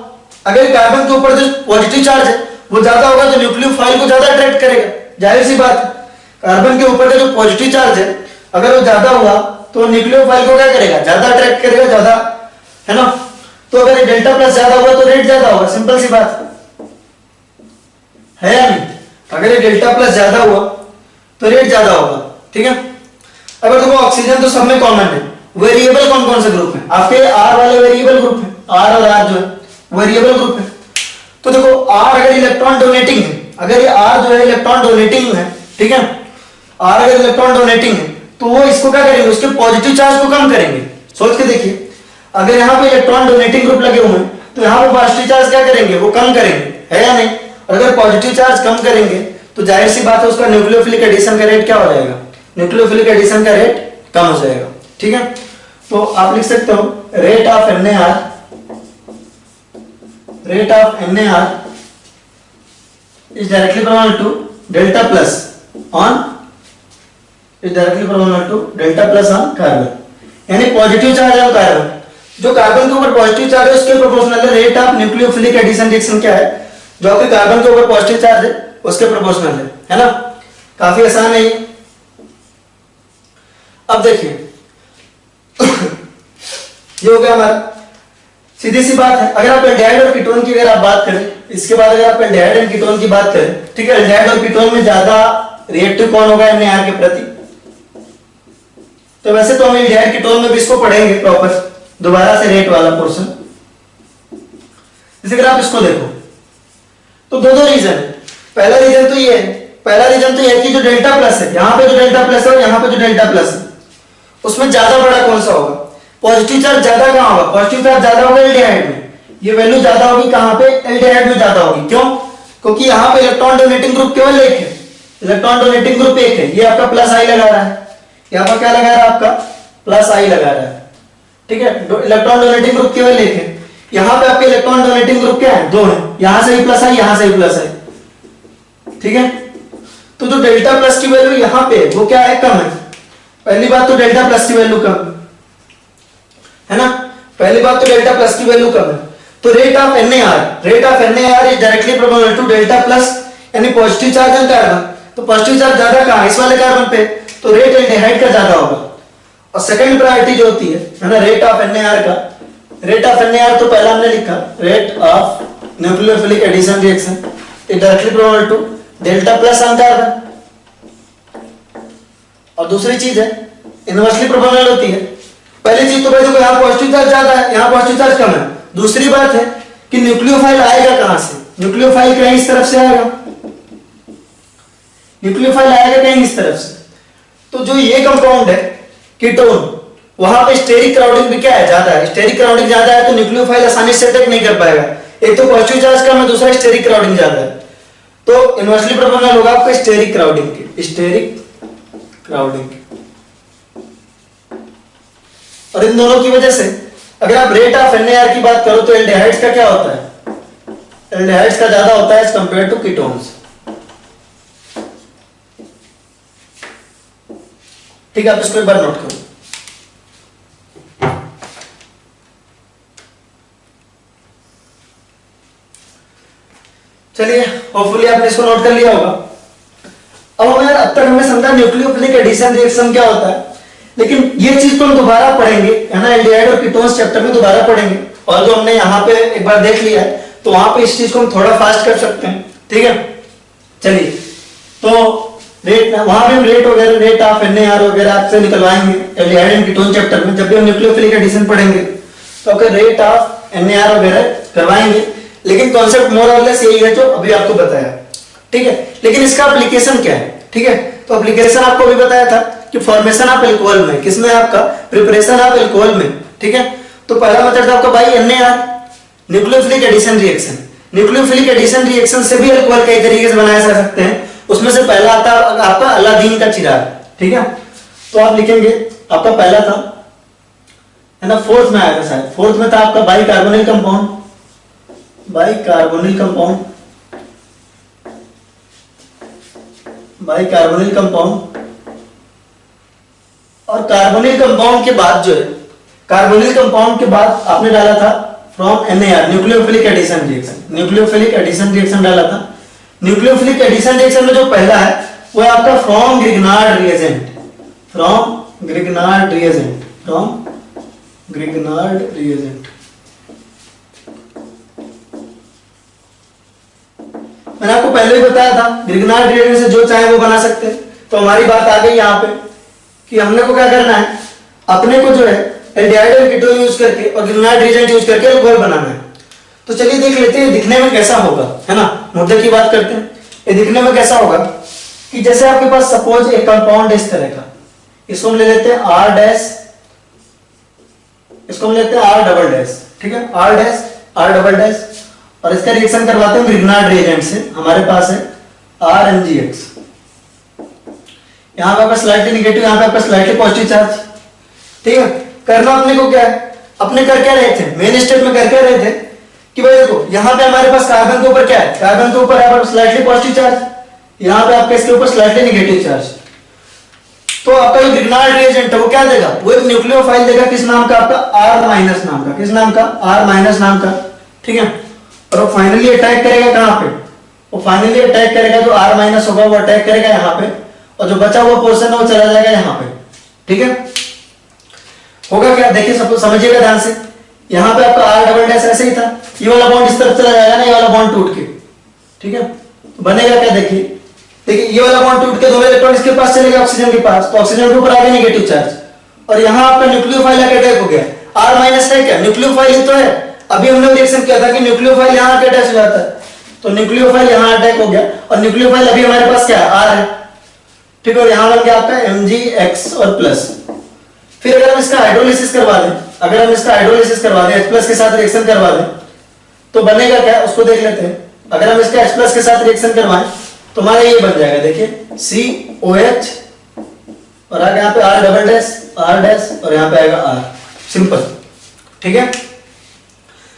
अगर कार्बन के ऊपर जो पॉजिटिव चार्ज है वो ज्यादा होगा तो न्यूक्लियोफाइल को ज्यादा अट्रैक्ट करेगा, जाहिर सी बात है। कार्बन के ऊपर का जो पॉजिटिव चार्ज है अगर वो ज्यादा हुआ तो न्यूक्लियोफाइल को क्या करेगा, ज्यादा अट्रैक्ट करेगा, ज्यादा, है ना। तो अगर ये डेल्टा प्लस ज्यादा हुआ तो रेट ज्यादा होगा, सिंपल सी बात है या नहीं। अगर ये डेल्टा प्लस ज्यादा हुआ तो रेट ज्यादा होगा, ठीक है। अगर देखो ऑक्सीजन तो सब में कॉमन है, वेरिएबल कौन कौन से ग्रुप है आपके, आर वाले वेरिएबल ग्रुप है, आर और आर जो है वेरिएबल ग्रुप है। तो देखो आर अगर इलेक्ट्रॉन डोनेटिंग है, अगर ये आर जो है इलेक्ट्रॉन डोनेटिंग है, ठीक है, आर अगर इलेक्ट्रॉन डोनेटिंग है तो वो इसको क्या करेंगे, उसके पॉजिटिव चार्ज को कम करेंगे। सोच के देखिए, अगर यहाँ पे इलेक्ट्रॉन डोनेटिंग ग्रुप लगे हुए हैं तो यहाँ पे पॉजिटिव चार्ज क्या करेंगे, वो कम करेंगे, है या नहीं। और अगर पॉजिटिव चार्ज कम करेंगे तो जाहिर सी बात है उसका न्यूक्लियोफिलिक एडिशन का रेट क्या हो जाएगा, न्यूक्लियोफिलिक एडिशन का रेट कम हो जाएगा, ठीक है। तो आप लिख सकते हो rate of NaR, rate of NaR is directly proportional to delta plus on, is directly proportional to delta plus on carbon, यानी पॉजिटिव चार्ज है कार्बन, जो कार्बन के ऊपर पॉजिटिव चार्ज है उसके प्रोपोर्शनल है। Rate of nucleophilic addition reaction क्या है, जो आपके कार्बन के ऊपर पॉजिटिव चार्ज है उसके प्रोपोर्शनल है ना। काफी आसान है ये। अब देखिए ये हो गया हमारा, सीधी सी बात है। अगर आप एल्डिहाइड और कीटोन की अगर आप बात करें, इसके बाद अगर आप एल्डिहाइड और कीटोन की बात करें, ठीक है, एल्डिहाइड और कीटोन में ज्यादा रिएक्टिव कौन होगा NaR के प्रति। तो वैसे तो हम एल्डिहाइड कीटोन में भी इसको पढ़ेंगे प्रॉपर, दोबारा से रेट वाला पोर्शन। जैसे अगर आप इसको देखो तो दो रीजन है। पहला रीजन तो ये है, पहला रीजन तो ये है कि जो डेल्टा प्लस है, यहाँ पे जो डेल्टा प्लस है और यहाँ पे जो डेल्टा प्लस है, उसमें ज्यादा बड़ा कौन सा होगा, पॉजिटिव चार्ज ज्यादा कहां होगा, पॉजिटिव चार्ज ज्यादा होगा एल्डिहाइड में, ये वैल्यू ज्यादा होगी कहां पे, एल्डिहाइड में ज्यादा होगी। क्यों? क्योंकि यहाँ पे इलेक्ट्रॉन डोनेटिंग ग्रुप केवल एक है, इलेक्ट्रॉन डोनेटिंग ग्रुप एक है, ये आपका प्लस आई लगा रहा है, यहाँ पर क्या लगा रहा है आपका प्लस आई लगा रहा है, ठीक है। इलेक्ट्रॉन डोनेटिंग ग्रुप केवल एक है, यहाँ पे आपके इलेक्ट्रॉन डोनेटिंग ग्रुप क्या है, दो है, यहां से भी प्लस आई, यहां से भी प्लस आई, ठीक है। तो जो डेल्टा प्लस की वैल्यू यहाँ पे वो क्या है, कम है। पहली बात तो डेल्टा प्लस की वैल्यू कम है ना, पहली बात तो डेल्टा प्लस की वैल्यू कम है। तो rate of NaR, rate of NaR is directly proportional to delta plus, यानी पॉजिटिव चार्ज है कार्बन, तो पॉजिटिव चार्ज ज्यादा कहां है, इस वाले कार्बन पे, तो रेट एल्डिहाइड का ज्यादा होगा। और सेकंड प्रायोरिटी जो होती है ना रेट ऑफ NaR का, रेट ऑफ NaR तो पहला हमने लिखा rate of nucleophilic addition reaction is directly proportional to delta plus on carbon. और दूसरी चीज है इनवर्सली प्रोपोर्शनल होती है। पहली चीज तो भाई देखो यहाँ पॉजिटिव चार्ज ज्यादा है, यहाँ पॉजिटिव चार्ज कम है। दूसरी बात है कि न्यूक्लियोफाइल आएगा कहां से, न्यूक्लियोफाइल कहीं इस तरफ से आएगा, न्यूक्लियोफाइल आएगा कहीं इस तरफ से। तो जो ये कंपाउंड है कीटोन, वहां पे स्टेरिक क्राउडिंग भी क्या है, ज्यादा है। स्टेरिक क्राउडिंग ज्यादा है तो न्यूक्लियोफाइल आसानी से अटैक नहीं कर पाएगा। एक तो पॉजिटिव चार्ज कम है, दूसरा स्टेरिक क्राउडिंग ज्यादा है, तो इनवर्सली प्रोपोर्शनल होगा आपका स्टेरिक क्राउडिंग की, स्टेरिक क्राउडिंग। और इन दोनों की वजह से अगर आप रेट ऑफ NAR की बात करो तो एल्डिहाइड्स का क्या होता है, एल्डिहाइड्स का ज्यादा होता है एज कंपेयर टू कीटोन्स। ठीक है, आप इसको एक बार नोट करो। चलिए, होपफुली आपने इसको नोट कर लिया होगा। अब अब तक हमने समझा न्यूक्लियोफिलिक एडिशन रिएक्शन क्या होता है, लेकिन ये चीज तो हम दोबारा पढ़ेंगे, है ना, एल्डिहाइड और कीटोन्स चैप्टर में दोबारा पढ़ेंगे। और जो हमने यहाँ पे एक बार देख लिया है तो वहां पे इस चीज को हम थोड़ा फास्ट कर सकते हैं। ठीक है, चलिए, तो रेट वहां पे हम रेट वगैरह, रेट ऑफ NAR वगैरह आपसे निकलवाएंगे एल्डिहाइड एंड कीटोन चैप्टर में। जब भी हम न्यूक्लियोफिलिक एडिशन पढ़ेंगे तो आपके रेट ऑफ NAR वगैरह करवाएंगे, लेकिन कॉन्सेप्ट मोर और लेस यही है जो अभी आपको बताया। ठीक है, लेकिन इसका एप्लीकेशन क्या है। ठीक है, तो एप्लीकेशन आपको अभी बताया था कि फॉर्मेशन ऑफ अल्कोहल में, किसमें, आपका प्रिपरेशन ऑफ अल्कोहल में। ठीक है, तो पहला मेथड था आपका भाई NAR, nucleophilic addition reaction. Nucleophilic addition reaction से भी अल्कोहल कई तरीके से बनाए जा सकते हैं। उसमें से पहला आता है आपका अलादीन का चिराग। ठीक है, तो आप लिखेंगे, आपका पहला था, है ना, फोर्थ में आया था शायद, फोर्थ में था आपका by carbonyl compound, by carbonyl compound, by carbonyl compound. और कार्बोनिल कंपाउंड के बाद जो है, कार्बोनिल कंपाउंड के बाद आपने डाला था from NAR, nucleophilic addition reaction, nucleophilic addition reaction डाला था। न्यूक्लियोफिलिक एडिशन रिएक्शन में जो पहला है वो है आपका from Grignard reagent, from Grignard reagent, from Grignard reagent. मैंने आपको पहले भी बताया था ग्रिग्नार्ड रिएजेंट से जो चाहे वो बना सकते हैं। तो हमारी बात आ गई यहाँ पे कि हमने को क्या करना है, अपने को जो है एल्डिहाइड और कीटोन यूज करके और ग्रिग्नार्ड रिएजेंट यूज करके अल्कोहल बनाना है। तो चलिए देख लेते हैं दिखने में कैसा होगा, है ना, मुद्दे की बात करते हैं। ये दिखने में कैसा होगा कि जैसे आपके पास सपोज एक कंपाउंड इस तरह का, इसको हम ले लेते हैं R डैश, इसको हम लेते हैं R डबल डैश। ठीक है, R dash, R double dash, और इसका रिएक्शन करवाते हैं ग्रिग्नार्ड रिएजेंट से। हमारे पास है RMgX, यहाँ पे आपका स्लाइटली निगेटिव, यहाँ पे आपका स्लाइटली पॉजिटिव चार्ज। ठीक है, करना अपने को क्या है, अपने कर क्या रहे थे, मेन स्टेप में कर क्या रहे थे कि भाई देखो यहाँ पे हमारे पास कार्बन के ऊपर क्या है, कार्बन के ऊपर है स्लाइटली पॉजिटिव चार्ज, यहाँ पे आपके इसके ऊपर स्लाइटली नेगेटिव चार्ज। तो आपका जो ग्रिग्नार्ड रिएजेंट है वो क्या देगा, वो एक न्यूक्लियोफाइल देगा, किस नाम का, आपका R माइनस नाम का, किस नाम का, R माइनस नाम का। ठीक है, और वो फाइनली अटैक करेगा कहां पे, वो फाइनली अटैक करेगा, जो R माइनस होगा वो अटैक करेगा यहाँ पे, और जो बचा हुआ पोर्शन है वो चला जाएगा यहाँ पे। ठीक है, होगा क्या, देखिए सब समझिएगा ध्यान से। यहाँ पे आपका R डबल डैश ऐसे ही था, ये वाला बॉन्ड इस तरफ चला जाएगा ना, ये वाला बॉन्ड टूट के। ठीक है, तो बनेगा क्या, देखिए देखिए ये वाला बॉन्ड टूट के दोनों इलेक्ट्रॉन इसके पास चलेगा ऑक्सीजन के पास, तो ऑक्सीजन के ऊपर आ गया नेगेटिव चार्ज, और यहाँ आपका न्यूक्लियोफाइल आके अटैक हो गया। R माइनस है क्या, न्यूक्लियोफाइल ही तो है। अभी हमने रिएक्शन किया था कि न्यूक्लियोफाइल यहाँ आके अटैच हो जाता है, तो न्यूक्लियोफाइल यहाँ अटैक हो गया, और न्यूक्लियोफाइल अभी हमारे पास क्या है, R है। ठीक है, और यहाँ बन गया आपका MgX और प्लस। फिर अगर हम इसका हाइड्रोलिसिस करवा दें, अगर हम इसका हाइड्रोलिसिस करवा दें, H+ के साथ रिएक्शन करवा दें, तो बनेगा क्या, उसको देख लेते हैं। अगर हम इसका H+ के साथ रिएक्शन करवाएं तो हमारा ये बन जाएगा, देखिए COH, और आगे यहाँ पे R double dash, R dash, और यहाँ पे आएगा R, सिंपल। ठीक है,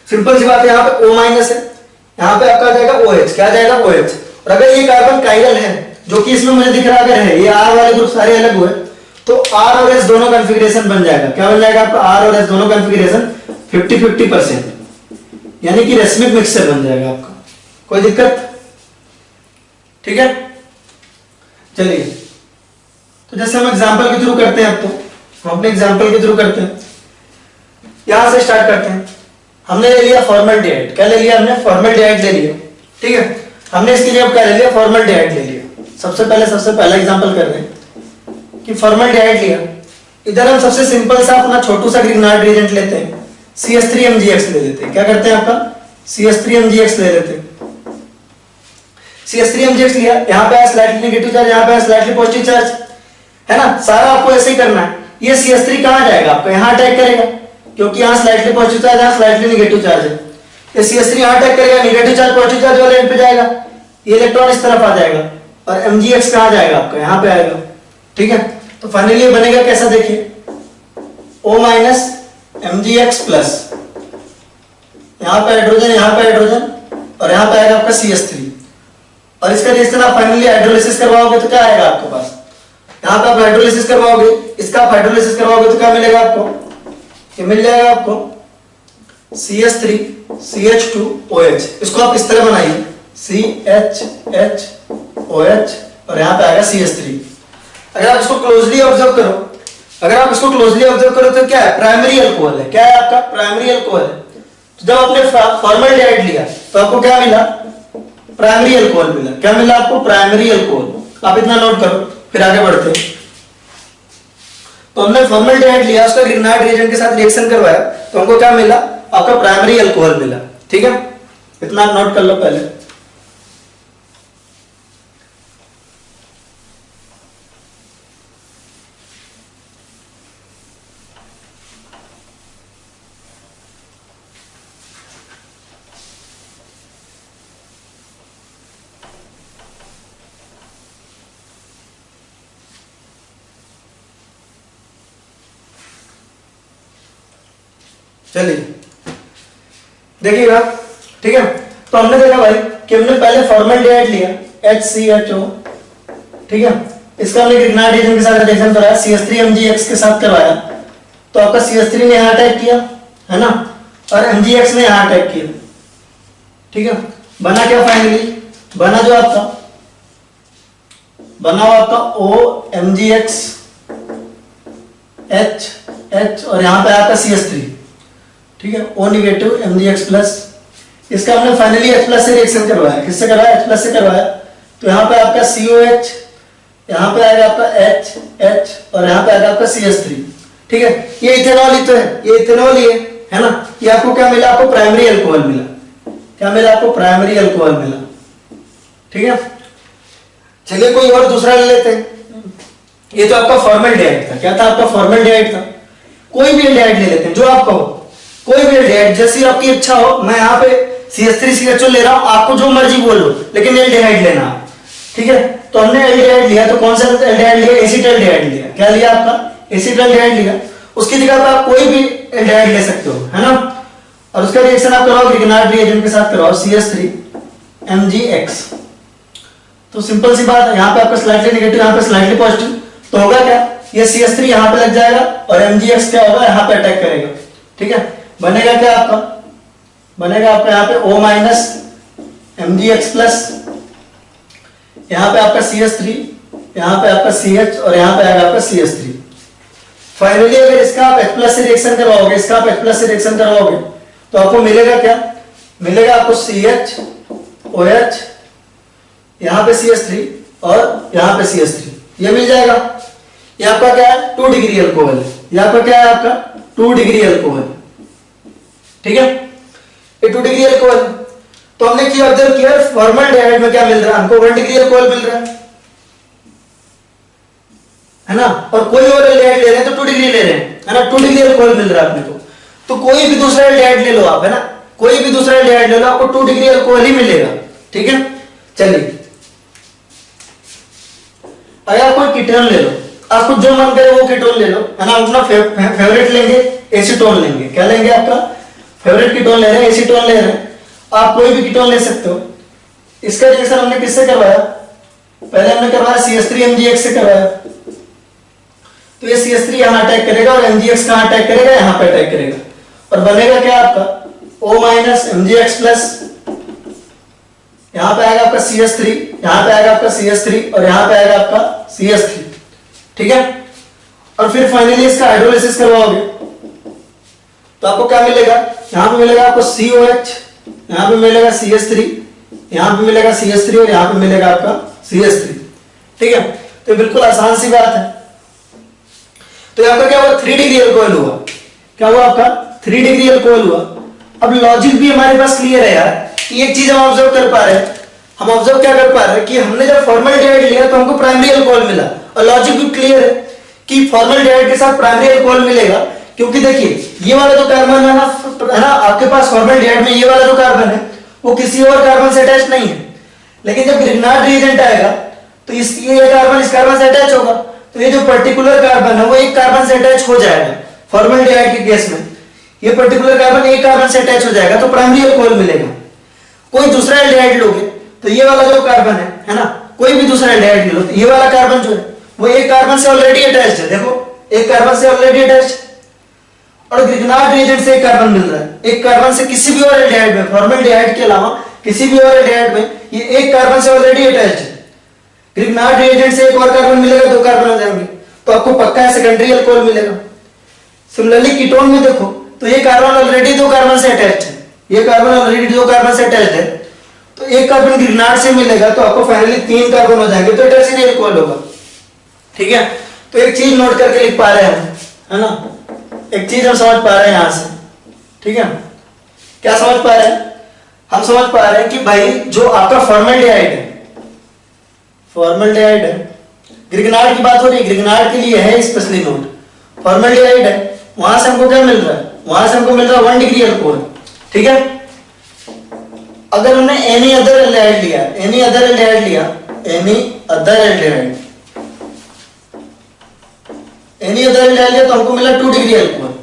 सिंपल सी बात है। यहाँ पे O माइनस है, यहाँ पे आपका आ जाएगा OH, क्या जाएगा OH। और अगर ये कार्बन कायरल है, जो कि इसमें मुझे दिख रहा अगर है, ये R वाले ग्रुप सारे अलग हुए, तो R और S दोनों कॉन्फ़िगरेशन बन जाएगा, क्या बन जाएगा आपका, R और S दोनों कॉन्फ़िगरेशन 50-50%, यानी कि रेसमिक मिक्सचर बन जाएगा आपका। कोई दिक्कत, ठीक है। चलिए, तो जैसे हम एग्जांपल के थ्रू करते हैं, अब तो हम अपने एग्जांपल के थ्रू करते हैं। यहां से स्टार्ट करते हैं। हमने ले लिया फॉर्मल्डिहाइड, क्या ले लिया हमने, फॉर्मल्डिहाइड ले लिया। ठीक है, हमने इसके लिए अब क्या ले लिया, फॉर्मल्डिहाइड ले लिया। सबसे पहला एग्जांपल कर रहे हैं कि फॉर्मल्डिहाइड लिया। इधर हम सबसे सिंपल सा अपना छोटू सा ग्रिग्नार्ड रिएजेंट लेते हैं, CH3MgX ले लेते हैं। क्या करते हैं, आपका CH3MgX ले लेते हैं। CH3MgX लिया, यहाँ पे आया स्लाइटली नेगेटिव चार्ज, यहाँ पे आया स्लाइटली पॉजिटिव चार्ज, है ना। सारा आपको ऐसे ही करना है। ये CH3 कहाँ जाएगा आपका, यहाँ अटैक करेगा, क्योंकि यहाँ स्लाइटली पॉजिटिव चार्ज, यहाँ स्लाइटली नेगेटिव चार्ज है। ये CH3 यहाँ अटैक करेगा, नेगेटिव चार्ज पॉजिटिव चार्ज वाले एंड पे जाएगा, ये इलेक्ट्रॉन इस तरफ आ जाएगा, और MgX कहाँ जाएगा आपका, यहाँ पे आएगा, ठीक है। तो फाइनली ये बनेगा कैसा, देखिए O माइनस MgX प्लस, यहाँ पे हाइड्रोजन, यहाँ पे हाइड्रोजन, और यहाँ पे आएगा आपका CH3, और इसका रिएक्शन आप फाइनली हाइड्रोलिसिस करवाओगे तो क्या आएगा आपके पास, यहाँ पे आप हाइड्रोलिसिस करवाओगे, इसका आप हाइड्रोलिसिस करवाओगे तो क्या मिलेगा आपको, ये मिल जाएगा आपको CH3 CH2OH। इसको आप इस तरह बनाइए, CHHOH, और यहाँ पे आएगा CH3। अगर आप इसको क्लोजली ऑब्जर्व करो, तो क्या है, प्राइमरी अल्कोहल है। क्या है आपका, प्राइमरी अल्कोहल है। तो जब आपने फॉर्मल्डिहाइड लिया तो आपको क्या मिला, प्राइमरी अल्कोहल मिला। क्या मिला आपको, प्राइमरी अल्कोहल। आप इतना नोट करो, फिर आगे बढ़ते हैं। तो हमने फॉर्मल्डिहाइड लिया, उसका ग्रिग्नार्ड रिएजेंट के साथ रिएक्शन करवाया, तो हमको क्या मिला, आपका प्राइमरी अल्कोहल मिला, ठीक है। इतना आप नोट कर लो पहले। चलिए देखिएगा, ठीक है। तो हमने देखा भाई कि हमने पहले फॉर्मल्डिहाइड लिया HCHO, ठीक है। इसका हमने ग्रिग्नार्ड रिएजेंट के साथ रिएक्शन कराया, CH3MgX के साथ करवाया, तो आपका CH3 ने यहाँ अटैक किया, है ना, और MgX ने यहाँ अटैक किया, ठीक है। बना क्या फाइनली, बना जो आपका बना हुआ आपका OMgX H और यहाँ पे आपका CH3, ठीक है, O नेगेटिव MgX प्लस। इसका हमने फाइनली H प्लस से रिएक्शन करवाया, किससे करवाया, H प्लस से करवाया। तो यहाँ पे आपका COH, यहाँ पे आएगा आपका H और यहाँ पे आएगा आपका CH3, ठीक है। ये इथेनॉल ही तो है, ये इथेनॉल ही है ना। ये आपको क्या मिला, आपको प्राइमरी अल्कोहल मिला। क्या मिला आपको, प्राइमरी अल्कोहल मिला, ठीक है। चलिए कोई और दूसरा ले लेते हैं। ये तो आपका फॉर्मल्डिहाइड था। क्या था आपका, फॉर्मल्डिहाइड था। कोई भी एल्डिहाइड ले लेते हैं, जो आपका हो, कोई भी एल्डिहाइड, जैसी आपकी इच्छा हो। मैं यहाँ पे CH3CHO ले रहा हूं, आपको जो मर्जी बोलो, लेकिन एल्डिहाइड लेना, ठीक है। तो हमने एल्डिहाइड लिया, तो कौन सा एल्डिहाइड लिया, एसिटाल्डिहाइड लिया। क्या लिया आपका, एसिटाल्डिहाइड लिया। उसकी जगह पर आप कोई भी एल्डिहाइड ले सकते हो, है ना। और उसका रिएक्शन आप कराओ ग्रिग्नार्ड रिएजेंट के साथ कराओ, CH3MgX। तो सिंपल सी बात है, यहाँ पे आपका स्लाइटली नेगेटिव, यहाँ पे स्लाइटली पॉजिटिव, तो होगा क्या, ये CH3 यहाँ पे लग जाएगा और MgX क्या होगा, यहाँ पे अटैक करेगा, ठीक है। बनेगा क्या आपका, बनेगा आपका यहाँ पे O माइनस MgX प्लस, यहाँ पे आपका CH3, यहाँ पे आपका CH और यहाँ पे आएगा आपका CH3। फाइनली अगर इसका आप H प्लस से रिएक्शन करवाओगे, इसका आप H प्लस से रिएक्शन करवाओगे, तो आपको मिलेगा क्या, मिलेगा आपको CHOH, यहाँ पे CH3 और यहाँ पे CH3, ये मिल जाएगा। ये आपका क्या है, 2 डिग्री अल्कोहल है। ये आपका क्या है, आपका 2 डिग्री अल्कोहल, ठीक है। ये 2 डिग्री अल्कोहल। तो हमने क्या ऑब्जर्व किया, फॉर्मल्डिहाइड में क्या मिल रहा है हमको, 1 डिग्री अल्कोहल मिल रहा है ना। और कोई और एल्डिहाइड ले रहे हैं तो 2 डिग्री ले रहे हैं, है ना, 2 डिग्री अल्कोहल मिल रहा है अपने को। तो कोई भी दूसरा एल्डिहाइड ले लो आप, है ना, कोई भी दूसरा एल्डिहाइड ले लो, आपको 2 डिग्री अल्कोहल ही मिलेगा, ठीक है। चलिए अगर कोई कीटोन ले लो, आपको जो मन करे वो कीटोन ले लो, है ना। अपना फेवरेट लेंगे, एसीटोन लेंगे। क्या लेंगे, आपका फेवरेट कीटोन ले रहे हैं, एसीटोन ले रहे हैं। आप कोई भी कीटोन ले सकते हो। इसका रिएक्शन हमने किससे करवाया, पहले हमने करवाया CH3MgX से करवाया। तो ये CH3 यहाँ अटैक करेगा और MgX कहाँ अटैक करेगा, यहाँ पे अटैक करेगा, और बनेगा क्या आपका O माइनस MgX प्लस। यहाँ पे आएगा आपका CH3, यहाँ पे आएगा आपका CH3 और यहाँ पे आएगा आपका CH3, ठीक है। और फिर फाइनली इसका हाइड्रोलिसिस करवाओगे तो आपको क्या मिलेगा, यहाँ पे मिलेगा आपको COH, यहाँ पे मिलेगा CH3, यहाँ पे मिलेगा CH3 और यहाँ पे मिलेगा आपका CH3, ठीक है। तो बिल्कुल आसान सी बात है। तो यहाँ पर क्या हुआ, 3 डिग्री अल्कोहल हुआ। क्या हुआ आपका, 3 डिग्री अल्कोहल हुआ। अब लॉजिक भी हमारे पास क्लियर है यार। एक चीज हम ऑब्जर्व कर पा रहे हैं, हम ऑब्जर्व क्या कर पा रहे हैं कि हमने जब फॉर्मल्डिहाइड लिया तो हमको प्राइमरी अल्कोहल मिला, और लॉजिक भी क्लियर है कि फॉर्मल्डिहाइड के साथ प्राइमरी अल्कोहल मिलेगा, क्योंकि देखिए ये वाला जो कार्बन है ना आपके पास फॉर्मल्डिहाइड में ये वाला जो कार्बन है वो किसी और कार्बन से अटैच नहीं है, लेकिन जब ग्रिग्नार्ड रिएजेंट आएगा तो ये कार्बन इस कार्बन से अटैच होगा, तो ये जो पर्टिकुलर कार्बन है वो एक कार्बन से अटैच हो जाएगा। फॉर्मल्डिहाइड के केस में ये पर्टिकुलर कार्बन एक कार्बन से अटैच हो जाएगा तो प्राइमरी अल्कोहल मिलेगा। कोई दूसरा एल्डिहाइड लोगे तो ये वाला जो कार्बन है ना, कोई भी दूसरा एल्डिहाइड ले लो तो ये वाला कार्बन जो है वो एक कार्बन से ऑलरेडी अटैच्ड है, देखो एक कार्बन से ऑलरेडी अटैच्ड, और ग्रिग्नार्ड रिएजेंट से एक कार्बन मिल रहा है, एक कार्बन से किसी भी और एल्डिहाइड में, फॉर्मल्डिहाइड के अलावा किसी भी और एल्डिहाइड में ये एक कार्बन से ऑलरेडी अटैच्ड है। ग्रिग्नार्ड रिएजेंट से एक और कार्बन मिलेगा, दो कार्बन हो जाएंगे, तो आपको पक्का है सेकेंडरी अल्कोहल मिलेगा। सिमिलरली कीटोन में देखो तो ये कार्बन ऑलरेडी दो कार्बन से अटैच्ड है, ये कार्बन ऑलरेडी दो कार्बन से अटैच्ड है, तो एक कार्बन ग्रिग्नार्ड से मिलेगा तो आपको फाइनली तीन कार्बन हो जाएंगे, तो टर्शियरी अल्कोहल होगा। ठीक है, तो एक चीज नोट करके लिख पा रहे हैं, है ना, एक चीज हम समझ पा रहे हैं यहां से। ठीक है, क्या समझ पा रहे हैं? हम समझ पा रहे हैं कि भाई जो आपका फॉर्मल्डिहाइड है, फॉर्मल्डिहाइड है, ग्रिग्नार्ड की बात हो रही है, ग्रिग्नार्ड के लिए है स्पेशली नोट, फॉर्मल्डिहाइड है, वहां से हमको क्या मिल रहा है, वहां से हमको मिल रहा है 1 डिग्री अल्कोहल। ठीक है, अगर हमने एनी अदर एल्डिहाइड लिया, एनी अदर एल्डिहाइड लिया, any other aldehyde, any other aldehyde लिया तो हमको मिला 2 डिग्री अल्कोहल।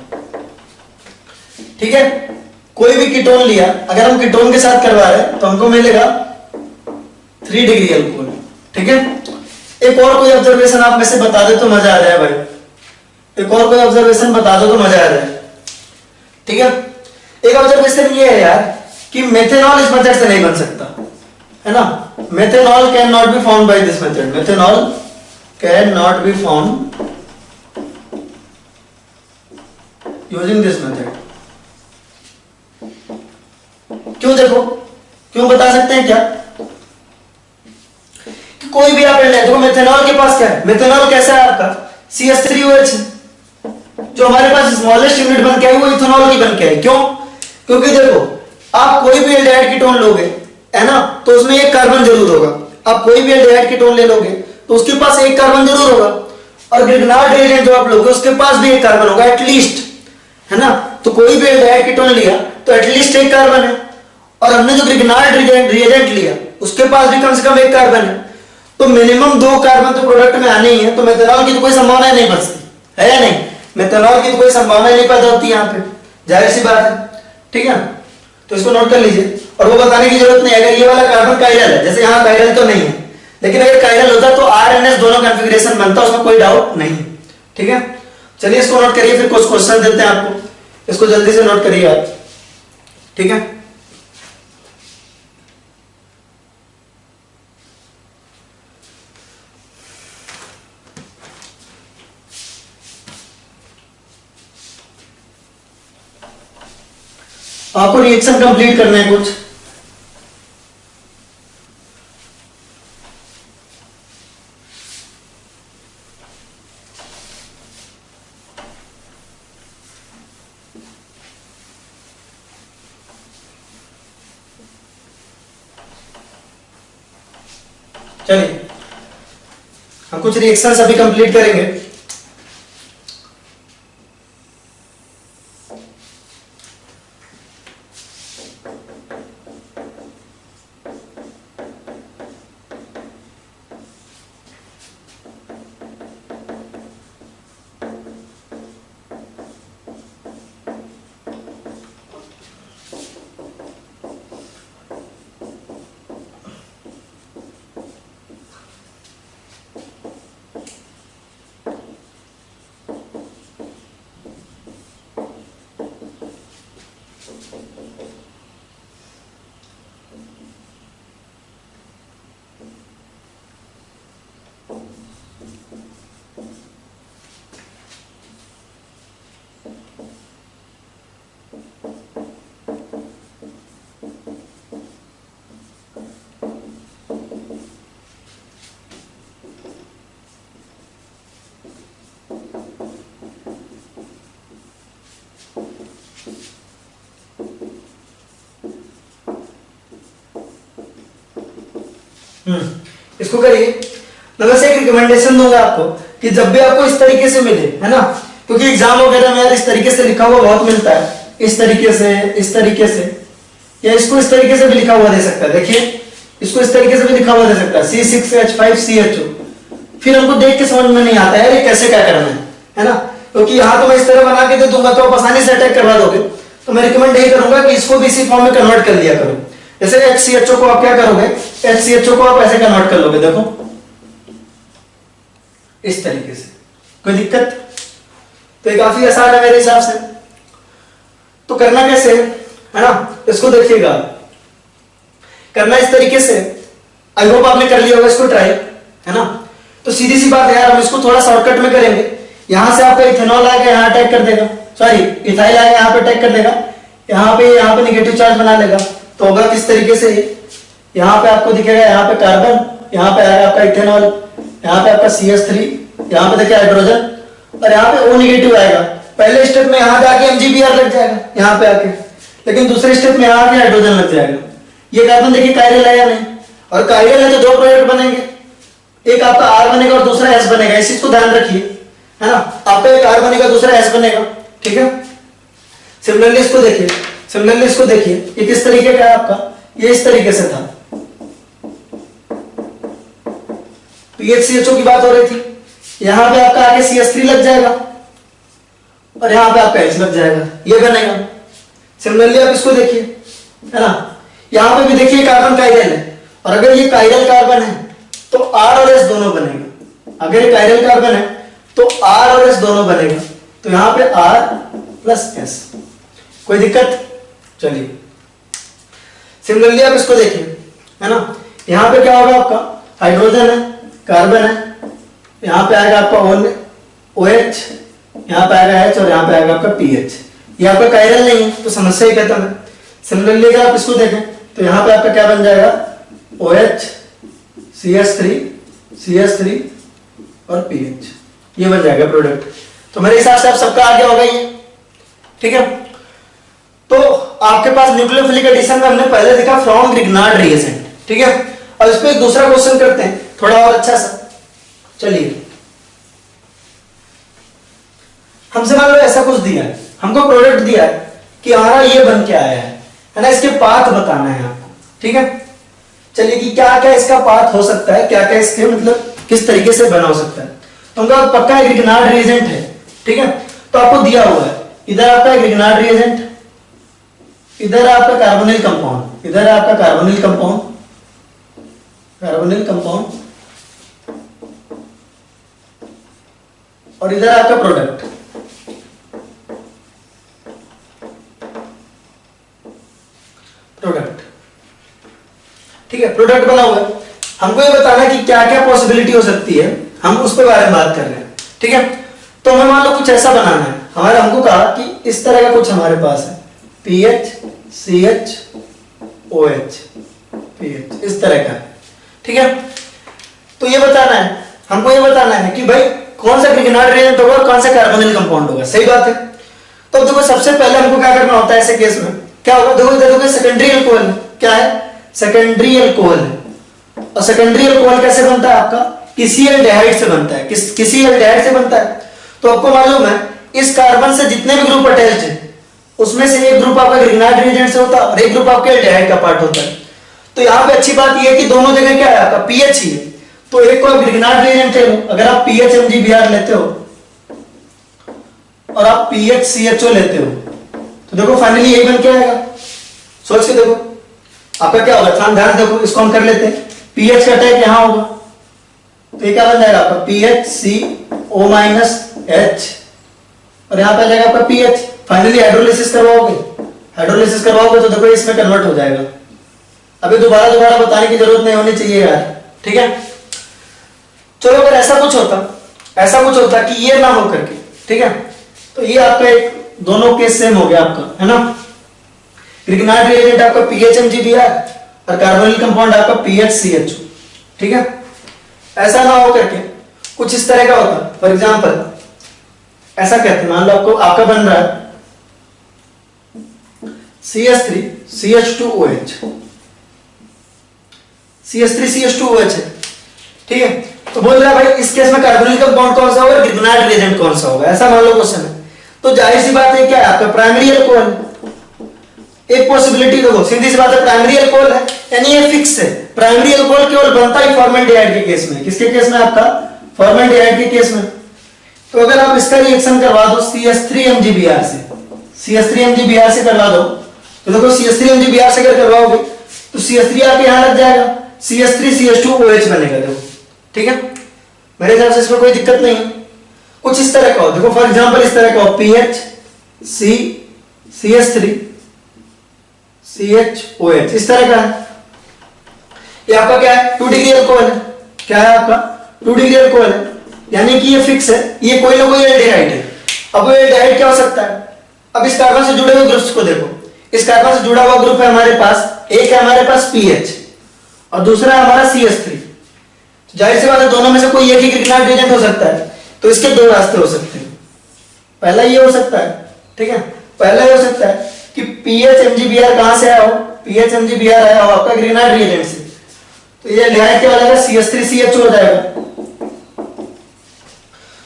ठीक है, कोई भी कीटोन लिया, अगर हम कीटोन के साथ करवा रहे हैं तो हमको मिलेगा 3 डिग्री अल्कोहल। ठीक है, एक और कोई ऑब्जर्वेशन आप में से बता दे तो मजा आ जाए भाई, एक और कोई ऑब्जर्वेशन बता दो तो मजा आ जाए। ठीक है, एक ऑब्जर्वेशन ये है यार कि मेथेनॉल इस मेथड से नहीं बन सकता, है ना, methanol can not be found by this method, methanol can not be found using this method. क्यों, देखो क्यों बता सकते हैं क्या, कि कोई भी आप ले देखो मेथेनॉल के पास क्या है, मेथेनॉल कैसा है आपका CH3OH, जो हमारे पास स्मॉलेस्ट यूनिट बन के आई वो इथेनॉल की बन के आई। क्यों, क्योंकि देखो आप कोई भी एल्डिहाइड कीटोन लोगे, है ना, तो उसमें एक कार्बन जरूर होगा, आप कोई भी एल्डिहाइड कीटोन ले लोगे तो उसके पास एक कार्बन जरूर होगा, और ग्रिग्नार्ड रिएजेंट जो आप लोगे उसके पास भी एक कार्बन होगा एटलीस्ट, है ना, तो कोई भी एल्डिहाइड कीटोन लिया तो एटलीस्ट एक कार्बन है, और हमने जो ग्रिग्नार्ड रिएजेंट लिया उसके पास भी कम से कम एक कार्बन है, तो मिनिमम 2 कार्बन तो प्रोडक्ट में आने ही है, तो मेथेनॉल की तो कोई संभावना नहीं बचती है या नहीं, मेथेनॉल की तो कोई संभावना नहीं पैदा होती यहां पे, जाहिर सी बात है। ठीक है, तो इसको नोट कर लीजिए, और वो बताने की जरूरत नहीं, अगर ये वाला कार्बन कायरल है, जैसे यहां कायरल तो नहीं है, लेकिन अगर कायरल होता तो RNS दोनों कॉन्फ़िगरेशन बनता, उसमें कोई डाउट नहीं। ठीक है, चलिए इसको नोट करिए, फिर कुछ क्वेश्चन देते हैं आपको, इसको जल्दी से नोट करिए आप। ठीक है, आपको रिएक्शन कंप्लीट करना है कुछ, चलिए हम कुछ रिएक्शंस अभी कंप्लीट करेंगे। इसको करिए। मैं बस एक रिकमेंडेशन दूंगा आपको कि जब भी आपको इस तरीके से मिले, है ना, क्योंकि एग्जाम वगैरह में यार इस तरीके से लिखा हुआ बहुत मिलता है, इस तरीके से, इस तरीके से, या इसको इस तरीके से भी लिखा हुआ दे सकता है। देखिए इसको इस तरीके से भी लिखा हुआ दे सकता है C6H5CHO। फिर हमको देख के समझ में नहीं आता यार ये कैसे क्या करना है ना, क्योंकि यहाँ तो मैं इस तरह बना के दे दूंगा तो आप आसानी से अटैक करवा दोगे। तो मैं रिकमेंड यही करूंगा कि इसको भी इसी फॉर्म में कन्वर्ट कर लिया करो। जैसे HCHO को आप क्या करोगे, HCHO को आप ऐसे कन्वर्ट कर लोगे, देखो इस तरीके से। कोई दिक्कत? तो ये काफी आसान है मेरे हिसाब से। तो करना कैसे है ना, इसको देखिएगा, करना इस तरीके से। आई होप आपने कर लिया होगा इसको ट्राई, है ना। तो सीधी सी बात है यार, हम इसको थोड़ा शॉर्टकट में करेंगे। यहां से आपका इथेनॉल आएगा, यहाँ अटैक कर देगा, सॉरी इथाइल आएगा, यहाँ पे अटैक कर देगा, यहाँ पे नेगेटिव चार्ज बना लेगा। तो होगा किस तरीके से, यहाँ पे आपको दिखेगा, यहाँ पे कार्बन, यहाँ पे आएगा आपका इथेनॉल, यहाँ पे आपका CH3, यहाँ पे देखिए हाइड्रोजन, और यहाँ पे O नेगेटिव आएगा। पहले स्टेप में यहाँ जाके MgBr लग जाएगा यहाँ पे आके, लेकिन दूसरे स्टेप में यहाँ आके हाइड्रोजन लग जाएगा। ये कार्बन देखिए कायरल है या नहीं, और कायरल है तो दो प्रोडक्ट बनेंगे, एक आपका R बनेगा और दूसरा S बनेगा। इस चीज को ध्यान रखिए, है ना। आपका एक R बनेगा, दूसरा S बनेगा, ठीक है। सिमिलरली इसको देखिए, ये किस तरीके का है आपका, ये इस तरीके से था। PHCHO की बात हो रही थी, यहां पे आपका आगे CH3 लग जाएगा और यहां पे आपका H लग जाएगा, ये बनेगा। सिमिलरली आप इसको देखिए, है ना, यहां पे भी देखिए कार्बन कायरल है, और अगर ये कायरल कार्बन है तो R और S दोनों बनेगा। अगर ये कायरल कार्बन है तो R और S दोनों बनेगा, तो यहां पे R प्लस S। कोई दिक्कत? चलिए सिमिलरली आप इसको देखिए, है ना, यहां पे क्या होगा आपका, हाइड्रोजन है, कार्बन है, यहां पे आएगा आपका OH, यहां पे आएगा H और यहां पे आएगा आपका PH। ये आपका कायरल नहीं है तो समस्या ही खत्म है। सिमिलरली अगर आप इसको देखें तो यहां पे आपका क्या बन जाएगा, OH CH3 और PH, ये बन जाएगा प्रोडक्ट। तो मेरे हिसाब से आप सबका आ गया होगा ये, ठीक है। तो आपके पास न्यूक्लियोफिलिक एडिशन में हमने पहले देखा फ्रॉम ग्रिग्नार्ड रिएजेंट, ठीक है। अब इस पे एक दूसरा क्वेश्चन करते हैं थोड़ा और अच्छा सा। चलिए, हमसे मान लो ऐसा कुछ दिया है, हमको प्रोडक्ट दिया है कि हमारा ये बन के आया है ना, इसके पाथ बताना है आपको, ठीक है। चलिए कि क्या क्या इसका पाथ हो सकता है, क्या क्या इसके मतलब किस तरीके से बना हो सकता है। तो उनका पक्का एक ग्रिग्नार्ड रिएजेंट है, ठीक है। तो आपको दिया हुआ है, इधर आपका ग्रिग्नार्ड रिएजेंट, इधर आपका कार्बोनिल कंपाउंड, इधर आपका कार्बोनिल कंपाउंड, और इधर आपका प्रोडक्ट। ठीक है, प्रोडक्ट बना हुआ है। हमको ये बताना है कि क्या क्या पॉसिबिलिटी हो सकती है, हम उस पर बारे में बात कर रहे हैं, ठीक है। तो हमें मान लो कुछ ऐसा बनाना है, हमारे हमको कहा कि इस तरह का कुछ हमारे पास है, PH CH OH PH, इस तरह का, ठीक है। तो ये बताना है, हमको ये बताना है कि भाई कौन सा ग्रिग्नार्ड रिएजेंट होगा और कौन सा कार्बोनिल कंपाउंड होगा, सही बात है। तो देखो सबसे पहले हमको क्या करना होता है ऐसे केस में, क्या होगा, देखो इधर देखो सेकेंडरी अल्कोहल क्या है, सेकेंडरी अल्कोहल है। और सेकेंडरी अल्कोहल कैसे बनता है आपका, किसी एल्डिहाइड से बनता है, किसी एल्डिहाइड से बनता है। तो आपको मालूम है इस कार्बन से जितने भी ग्रुप अटैच्ड है उसमें से एक ग्रुप आपका ग्रिग्नार्ड रिएजेंट से होता है और एक ग्रुप आपके एल्डिहाइड का पार्ट होता है। तो यहाँ पे अच्छी बात यह है कि दोनों जगह क्या है आपका पीएच ही है, तो एक को आप ग्रिग्नार्ड रिएजेंट ले लो, अगर आप पीएच MgBr लेते हो और आप पीएच CHO लेते हो तो देखो फाइनली यही बन के आएगा। सोच के देखो आपका क्या होगा, ध्यान देखो, इसको हम कर लेते हैं, पीएच का अटैक यहां होगा तो ये क्या बन जाएगा आपका PHCO H और यहां पे आ जाएगा आपका पीएच। फाइनली हाइड्रोलिसिस करवाओगे तो देखो इसमें कन्वर्ट हो जाएगा। अभी दोबारा बताने की जरूरत नहीं होनी चाहिए यार, ठीक है। चलो अगर ऐसा कुछ होता कि ये ना हो करके, ठीक है, तो ये आपका एक दोनों केस सेम हो गया आपका, है ना। ग्रिग्नार्ड रिएजेंट आपका पीएच MgBr और कार्बोनिल कंपाउंड आपका पीएच CHO, ठीक है। ऐसा ना हो करके कुछ इस तरह का होता, फॉर एग्जांपल ऐसा कहते हैं, मान लो आपका बन रहा है CH3 CH2OH, CH3CH2OH है, ठीक है। तो बोल रहा है भाई इस केस में कार्बोनिल कंपाउंड कौन सा होगा, ग्रिग्नार्ड रिएजेंट कौन सा होगा, ऐसा मान लो क्वेश्चन है। तो जाहिर सी बात है क्या है आपका प्राइमरी अल्कोहल, एक पॉसिबिलिटी देखो सीधी सी बात है प्राइमरी अल्कोहल है, यानी ये फिक्स है। प्राइमरी अल्कोहल केवल बनता है फॉर्मल्डिहाइड के केस में। किसके केस में आपका, फॉर्मल्डिहाइड के केस में। तो अगर आप इसका रिएक्शन करवा दो CH3MgBr से, CH3MgBr से करवा दो, तो देखो CH3MgBr से अगर करवाओगे तो CH3 आके यहां लग जाएगा, CH3CH2OH बनेगा। देखो ठीक है, मेरे हिसाब से इसमें कोई दिक्कत नहीं है। कुछ इस तरह का हो, देखो फॉर एग्जांपल इस तरह का हो, PHCCH3CHOH इस तरह का है। ये आपका क्या है, 2 डिग्री अल्कोहल है। क्या है आपका, 2 डिग्री अल्कोहल है, यानी कि ये फिक्स है, ये कोई ना कोई एल्डिहाइड है। अब वो एल्डिहाइड क्या हो सकता है, अब इस कार्बन से जुड़े हुए ग्रुप्स को देखो, इस कार्बन से जुड़ा हुआ ग्रुप है हमारे पास, एक है हमारे पास PH और दूसरा है हमारा CH3। जाहिर सी बात है दोनों में से कोई एक ही ग्रिग्नार्ड रिएजेंट हो सकता है। तो इसके दो रास्ते हो सकते हैं, पहला ये हो सकता है, ठीक है, पहला ये हो सकता है कि PHMgBr कहां से आया हो, PHMgBr आया हो आपका ग्रिग्नार्ड रिएजेंट से, तो ये एल्डिहाइड क्या हो जाएगा, CH3CH हो जाएगा।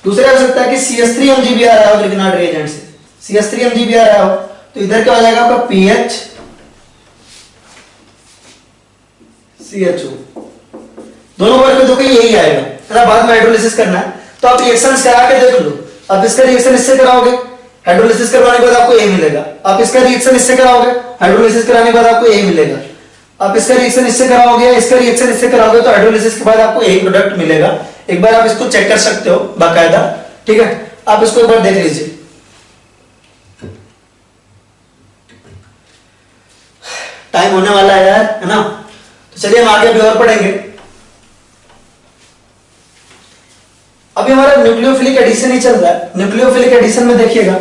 दूसरा हो सकता है कि CH3MgBr आया हो ग्रिग्नार्ड रिएजेंट से, CH3MgBr आया हो, तो इधर क्या हो जाएगा आपका PHCHO। दोनों वर्ग में देखो यही आएगा, है ना। बाद में हाइड्रोलिसिस करना है तो आप रिएक्शंस करा के देख लो। आप इसका रिएक्शन इससे कराओगे, हाइड्रोलिसिस करवाने के बाद आपको यही मिलेगा। आप इसका रिएक्शन इससे कराओगे, हाइड्रोलिसिस कराने के बाद आपको यही मिलेगा। आप इसका रिएक्शन इससे कराओगे, इसका रिएक्शन इससे कराओगे, तो हाइड्रोलिसिस के बाद आपको यही प्रोडक्ट मिलेगा। एक बार आप इसको चेक कर सकते हो बाकायदा, ठीक है। आप इसको एक बार देख लीजिए। टाइम होने वाला है यार, है ना। तो चलिए हम आगे भी और पढ़ेंगे। अभी हमारा न्यूक्लियोफिलिक एडिशन ही चल रहा है। न्यूक्लियोफिलिक एडिशन में देखिएगा,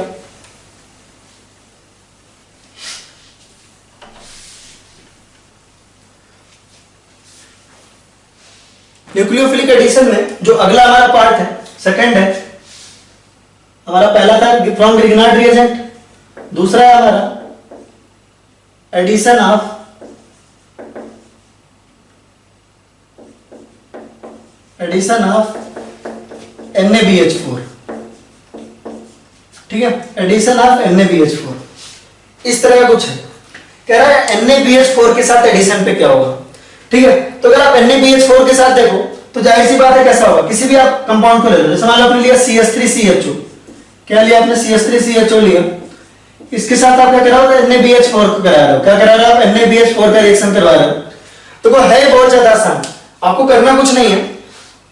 न्यूक्लियोफिलिक एडिशन में जो अगला हमारा पार्ट है, सेकंड है हमारा, पहला था फ्रॉम ग्रिग्नार्ड रिएजेंट, दूसरा है हमारा एडिशन ऑफ NaBH4, ठीक है, एडिशन ऑफ NaBH4। इस तरह का कुछ है, कह रहा है NaBH4 के साथ एडिशन पे क्या होगा, ठीक है। तो अगर आप NaBH4 के साथ देखो तो जाहिर सी बात है कैसा होगा, किसी भी आप कंपाउंड को ले लो, जैसे मान लो आपने लिया CH3CHO, क्या लिया आपने, CH3CHO लिया, इसके साथ आप क्या करा रहे हो, NaBH4 को करा रहे हो। क्या करा रहे हो आप, NaBH4 का रिएक्शन करवा रहे हो। तो वो है बहुत ज्यादा आसान, आपको करना कुछ नहीं है,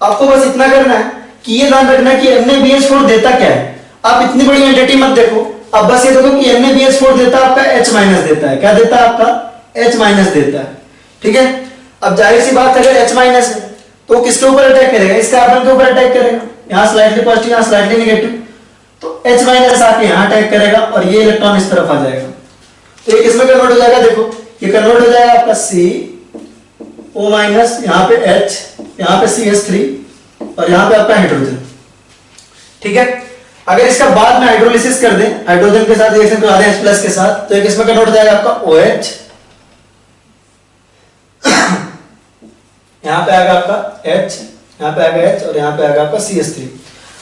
आपको बस इतना करना है कि ये ध्यान रखना कि NaBH4 देता क्या है। आप इतनी बड़ी एंटिटी मत देखो, आप बस ये देखो कि NaBH4 देता है आपका H- देता है। क्या देता है आपका, H- देता है, ठीक है। अब जाहिर सी बात है, अगर H- है तो किसके ऊपर अटैक करेगा, इस कार्बन के ऊपर अटैक करेगा, यहां स्लाइटली पॉजिटिव यहां स्लाइटली नेगेटिव, तो H- आके यहां अटैक करेगा और ये इलेक्ट्रॉन इस तरफ आ जाएगा। तो ये किसमें कन्वर्ट हो जाएगा, देखो ये कन्वर्ट हो जाएगा आपका CO-, यहां पे H, यहां पे CH3 और यहां पे आपका हाइड्रोजन, ठीक है। अगर इसका बाद में हाइड्रोलिसिस कर दें, हाइड्रोजन के साथ रिएक्शन करवा दें H+ के साथ, तो एक इसमें कन्वर्ट हो जाएगा आपका OH, यहां पे आएगा आपका H, यहां पे आएगा H और यहां पे आएगा आपका CH3।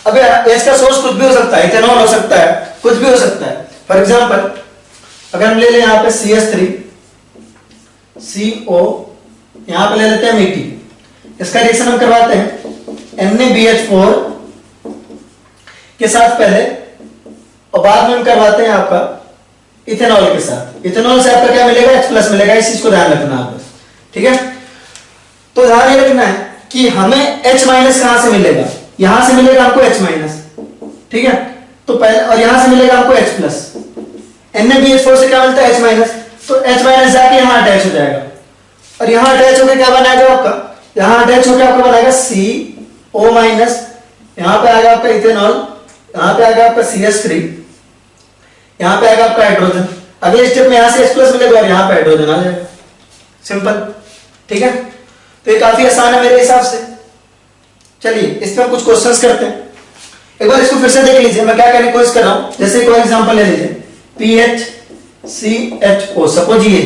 अब H का सोर्स कुछ भी हो सकता है, इथेनॉल हो सकता है, कुछ भी हो सकता है। फॉर एग्जांपल अगर हम ले लें यहां पे CH3 CO, यहां पे ले लेते हैं मिट्टी, इसका रिएक्शन हम करवाते हैं NaBH4 के साथ पहले और बाद में हम करवाते हैं आपका इथेनॉल के साथ। इथेनॉल से आपका क्या मिलेगा, H+ मिलेगा, इस चीज को ध्यान रखना आप बस, ठीक है। तो ध्यान ये रखना है कि हमें H- कहां से मिलेगा, यहां से मिलेगा हमको H-, ठीक है। तो पहले और यहां से मिलेगा हमको H+। NaBH4 से क्या मिलता है, H-, तो H- जाके यहां अटैच हो जाएगा और यहां अटैच होकर क्या बनाएगा आपका, यहां अटैच होकर आपको बनाएगा CO-, यहां पे आएगा आपका इथेनॉल, यहां पे आएगा आपका CH3, यहां पे आएगा आपका हाइड्रोजन। अगले स्टेप में यहां से H+ मिलेगा और यहां पे हाइड्रोजन आ जाएगा, सिंपल, ठीक है। तो ये काफी आसान है मेरे हिसाब से। चलिए इस पे हम कुछ क्वेश्चंस करते हैं, एक बार इसको फिर से देख लीजिए मैं क्या कहने की कोशिश कर रहा हूं। जैसे कोई एग्जांपल ले लीजिए PHCHO, सपोज ये,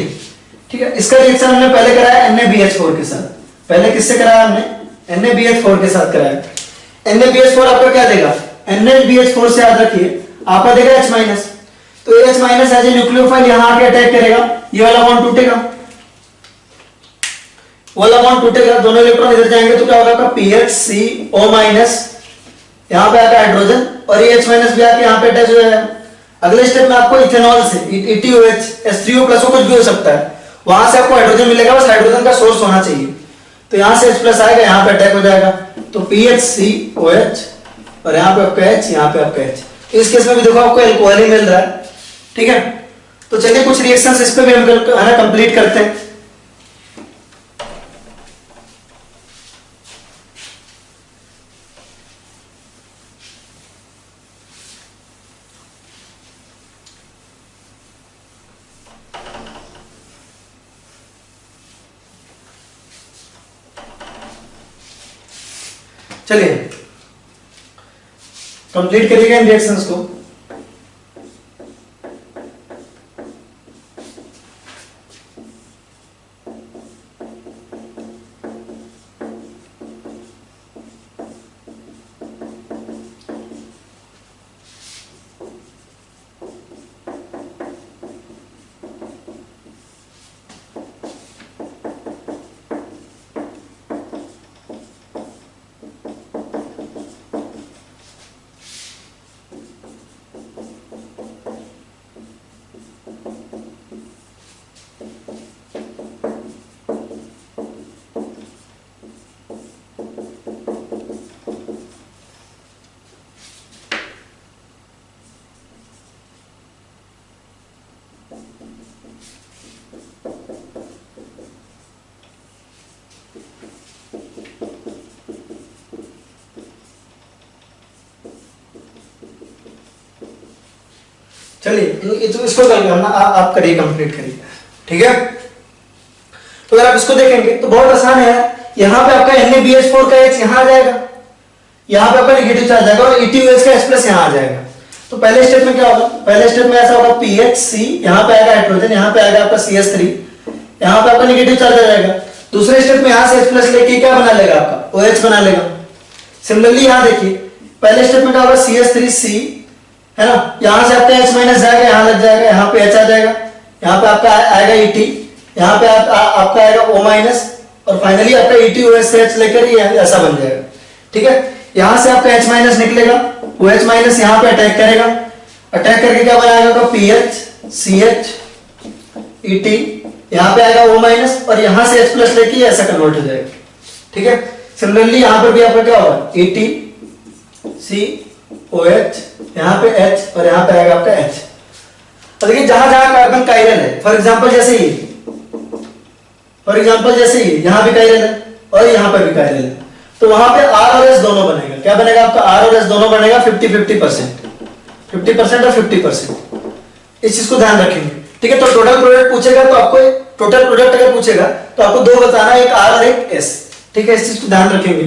ठीक है। इसका रिएक्शन हमने पहले कराया NaBH4 के साथ, पहले किससे कराया हमने? NaBH4 के साथ कराया। NaBH4 आपका क्या देगा? NaBH4 से याद रखिए आपका देगा H-, तो H- एज ए न्यूक्लियोफाइल यहां आके अटैक करेगा, ये वाला बॉन्ड टूटेगा, वाला बॉन्ड टूटेगा, दोनों इलेक्ट्रॉन इधर जाएंगे तो क्या होगा आपका PHCO-, यहां पे आकर हाइड्रोजन, और ये H- भी आके यहां पे अटैच हो जाएगा। अगले स्टेप में आपको इथेनॉल से ETOH H3O+ कुछ भी हो सकता है, वहां से आपको हाइड्रोजन मिलेगा, बस हाइड्रोजन का सोर्स होना चाहिए। तो यहां से H+ आएगा, यहां पे अटैक हो जाएगा, तो PHCOH, और यहां पे आपका H, यहां पे आपका H। इस केस में भी देखो आपको अल्कोहल ही मिल रहा है, ठीक है। तो चलिए कुछ रिएक्शंस इस पे भी हम है ना कंप्लीट करते हैं। चलिए कंप्लीट करिएगा इन रिएक्शंस को। चलिए इसको करना आप करिए, कंप्लीट करिए, ठीक है। तो अगर आप इसको देखेंगे तो बहुत आसान है, यहां पे आपका NaBH4 का H यहां आ जाएगा, यहां पे आपका नेगेटिव चार्ज आएगा, और ETOH का H+ यहां आ जाएगा। तो पहले स्टेप में क्या होगा? पहले स्टेप में ऐसा होगा PHC, यहां पे आएगा हाइड्रोजन, यहां पे आएगा आपका CH3, यहां पे आपका नेगेटिव चार्ज आ जाएगा। दूसरे स्टेप में यहां से H+ लेके क्या बना लेगा? आपका OH बना लेगा। सिमिलरली यहां देखिए, पहले स्टेप में क्या होगा? CH3C, है ना, यहां से आपका H- जाएगा, यहां लग जाएगा, यहां पे H आ जाएगा, यहां पे आपका आएगा ET, यहां पे आपका आएगा O-, और फाइनली आपका ETOH से H लेकर ये ऐसा बन जाएगा, ठीक है। यहां से आपका H- निकलेगा, OH- यहां पे अटैक करेगा, अटैक करके क्या बनाएगा? आपका PH CH ET, यहां पे आएगा O-, और यहां से H+ लेके ऐसा कन्वर्ट हो जाएगा, ठीक है। सिमिलरली यहां पर भी आपका क्या होगा? ET COH, यहां पे H, और यहां पे आएगा आपका H। तो देखिए जहां जहां कार्बन कायरल है, फॉर एग्जांपल जैसे ही यहां भी कायरल है और यहां पर भी कायरल है, तो वहां पे R और S दोनों बनेगा। क्या बनेगा? आपका R और S दोनों बनेगा 50-50%, 50% और 50%। इस चीज को ध्यान रखेंगे, ठीक है। तो टोटल प्रोडक्ट पूछेगा तो आपको टोटल प्रोडक्ट अगर पूछेगा तो आपको दो बताना है, एक R और एक S, ठीक है। इस चीज को ध्यान रखेंगे।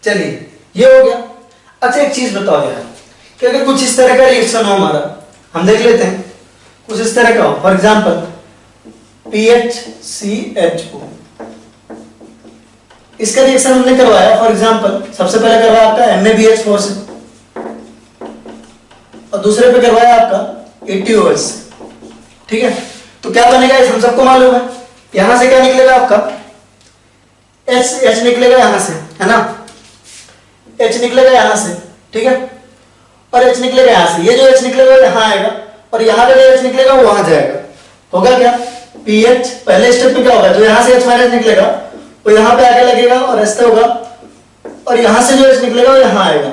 चलिए ये हो गया। अच्छा एक चीज बताओ यार, कि अगर कुछ इस तरह का रिएक्शन हो हमारा, हम देख लेते हैं, कुछ इस तरह का हो, फॉर एग्जांपल PHCHO, इसका रिएक्शन हमने करवाया, फॉर एग्जांपल सबसे पहले करवाया आपका NaBH4 से, और दूसरे पे करवाया आपका ETOH से, ठीक है। तो क्या बनेगा हम सबको मालूम है, यहां से क्या निकलेगा? आपका H निकलेगा यहां से, है ना, H निकलेगा यहां से, ठीक है, और H निकलेगा यहां से। ये जो H निकलेगा यहां आएगा, और यहां पे जो H निकलेगा वो वहां जाएगा। होगा क्या? PH पहले स्टेप में क्या होगा? जो यहां से H- निकलेगा वो यहां पे आके लगेगा और ऐसे होगा, और यहां से जो H निकलेगा वो यहां आएगा।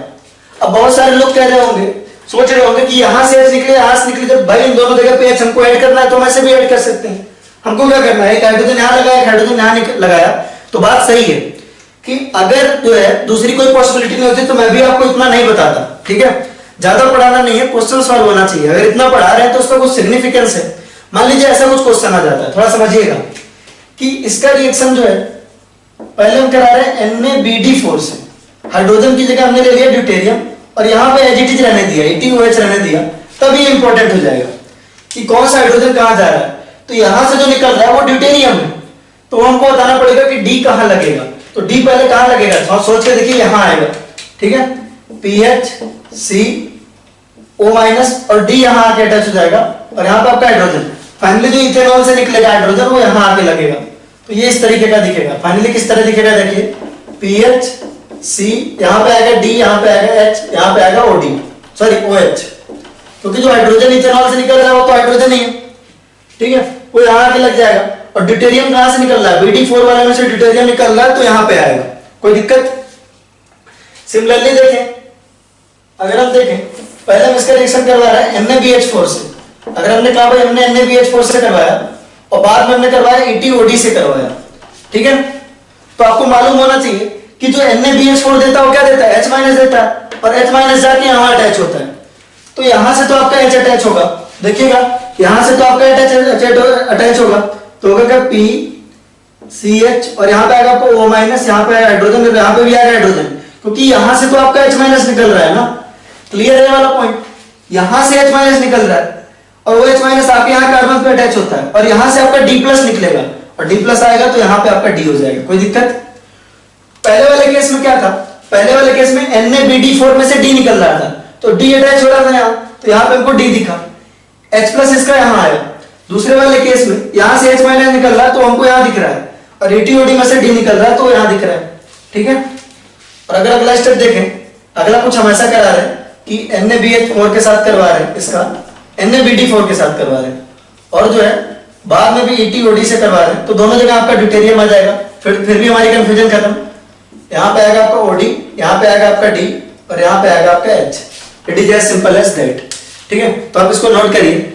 अब बहुत सारे लोग कह रहे होंगे, सोच रहे होंगे कि यहां से H निकले, यहां से निकले, जब भाई इन दोनों जगह पे H हमको ऐड करना है तो हम ऐसे भी ऐड कर सकते हैं। हमको क्या करना है? एक हाइड्रोजन यहां लगाया, एक हाइड्रोजन यहां लगाया, तो बात सही है कि अगर जो है दूसरी कोई पॉसिबिलिटी नहीं होती तो मैं भी आपको इतना नहीं बताता, ठीक है। ज्यादा पढ़ाना नहीं है, क्वेश्चन सॉल्व होना चाहिए। अगर इतना पढ़ा रहे हैं तो उसका कुछ सिग्निफिकेंस है। मान लीजिए ऐसा कुछ क्वेश्चन आ जाता है, थोड़ा समझिएगा कि इसका रिएक्शन जो है, पहले हम करा रहे हैं NaBD4 से, हाइड्रोजन की जगह हमने ले लिया ड्यूटेरियम, और यहां पे एज इट इज रहने दिया, ETOH रहने दिया, तब ये इंपॉर्टेंट हो जाएगा कि कौन सा हाइड्रोजन कहां जा रहा है। तो यहां से जो निकल रहा है वो ड्यूटेरियम है, तो हमको बताना पड़ेगा कि डी कहां लगेगा। तो डी पहले कहां लगेगा, सोच के देखिए, यहां आएगा, ठीक है, PHCO माइनस, और डी यहां आके अटैच हो जाएगा, और यहां पे आपका हाइड्रोजन, फाइनली जो इथेनॉल से निकलेगा हाइड्रोजन वो यहां आके लगेगा। तो ये इस तरीके का दिखेगा। फाइनली किस तरह दिखेगा, देखिए PHC, यहां पे आएगा D, यहां पे आएगा H, यहां पे आएगा OD, सॉरी OH, क्योंकि जो हाइड्रोजन इथेनॉल से निकल रहा है वो तो हाइड्रोजन ही है, ठीक है, वो यहां आके लग जाएगा। और ड्यूटेरियम कहां से निकल रहा है, BD4 वाले में से ड्यूटेरियम निकल रहा है, तो यहां पे आएगा, कोई दिक्कत। सिमिलरली देखें, अगर हम देखें, पहले हम इसका रिएक्शन करवा रहे हैं NaBH4 से, अगर हमने कहा भाई हमने NaBH4 से करवाया और बाद में हमने करवाया ETOD से करवाया, ठीक है, तो आपको मालूम होना चाहिए कि जो NaBH4 देता है वो क्या देता है, H- देता है, और H- जाके यहां अटैच होता है, तो यहां से तो आपका H अटैच होगा, देखिएगा यहां से तो आपका अटैच होगा, तो होगा क्या PCH, और यहां पे आएगा आपको O-, यहां पे हाइड्रोजन, यहां पे भी आएगा हाइड्रोजन, क्योंकि यहां से तो आपका H- निकल रहा है ना, क्लियर है वाला पॉइंट, यहां से H- निकल रहा है, और वो H- आपके यहां कार्बन पे अटैच होता है, और यहां से आपका D+ निकलेगा, और D+ आएगा तो यहां पे आपका D हो जाएगा, कोई दिक्कत। पहले वाले केस में क्या था, पहले वाले केस में NaBD4 में से D निकल रहा था, तो D अटैच हो रहा था यहां, तो यहां पे हमको D दिखा, H+ इसका यहां आया। दूसरे वाले केस में यहां से H- निकल रहा है, तो हमको यहां दिख रहा है, और ETOD में से D निकल रहा है, तो यहां दिख रहा है, ठीक है। और अगर अगला स्टेप देखें, अगला कुछ हम ऐसा करा रहे हैं कि NaBH4 के साथ करवा रहे हैं, इसका NaBD4 के साथ करवा रहे हैं, और जो है बाद में भी ETOD से करवा रहे हैं, तो दोनों जगह आपका ड्यूटेरियम आ जाएगा, फिर भी हमारी कंफ्यूजन खत्म। यहां पे आएगा आपका OD, यहां पे आएगा आपका D, और यहां पे आएगा आपका H। It is as simple as that, ठीक है। तो आप इसको नोट करिए,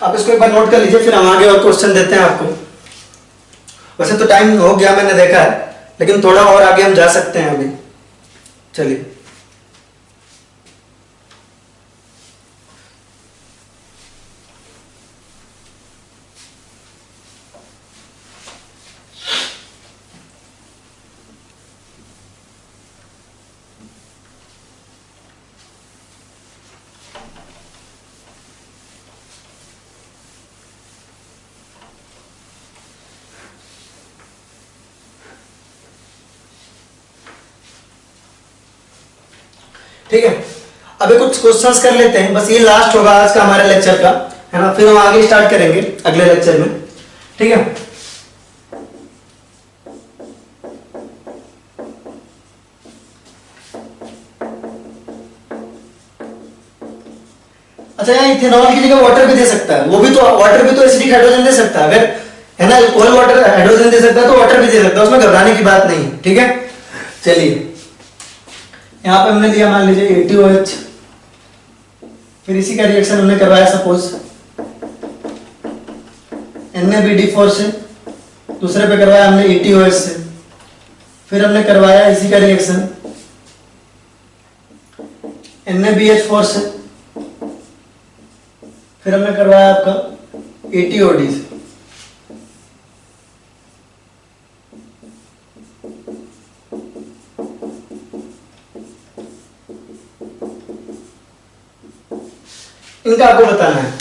आप इसको एक बार नोट कर लीजिए, फिर हम आगे और क्वेश्चन देते हैं आपको। वैसे तो टाइम हो गया मैंने देखा है, लेकिन थोड़ा और आगे हम जा सकते हैं अभी, चलिए। ठीक है, अभी कुछ क्वेश्चंस कर लेते हैं, बस ये लास्ट होगा आज का हमारे लेक्चर का, है ना, फिर हम आगे स्टार्ट करेंगे अगले लेक्चर में, ठीक है। अच्छा, यहाँ इथेनॉल की जगह वाटर भी दे सकता है, वो भी तो, वाटर भी तो एसिडिक हाइड्रोजन दे सकता है, अगर है ना कोई वाटर हाइड्रोजन दे सकता है तो वाटर भी दे सकता है, उसमें घबराने की बात नहीं, ठीक है। चलिए, यहाँ पे हमने लिया मान लीजिए ATOH, फिर इसी का रिएक्शन हमने करवाया सपोज NaBD4 से, दूसरे पे करवाया हमने ETOH से, फिर हमने करवाया इसी का रिएक्शन NaBH4 से, फिर हमने करवाया आपका ATOD से। इनका आपको बताना है,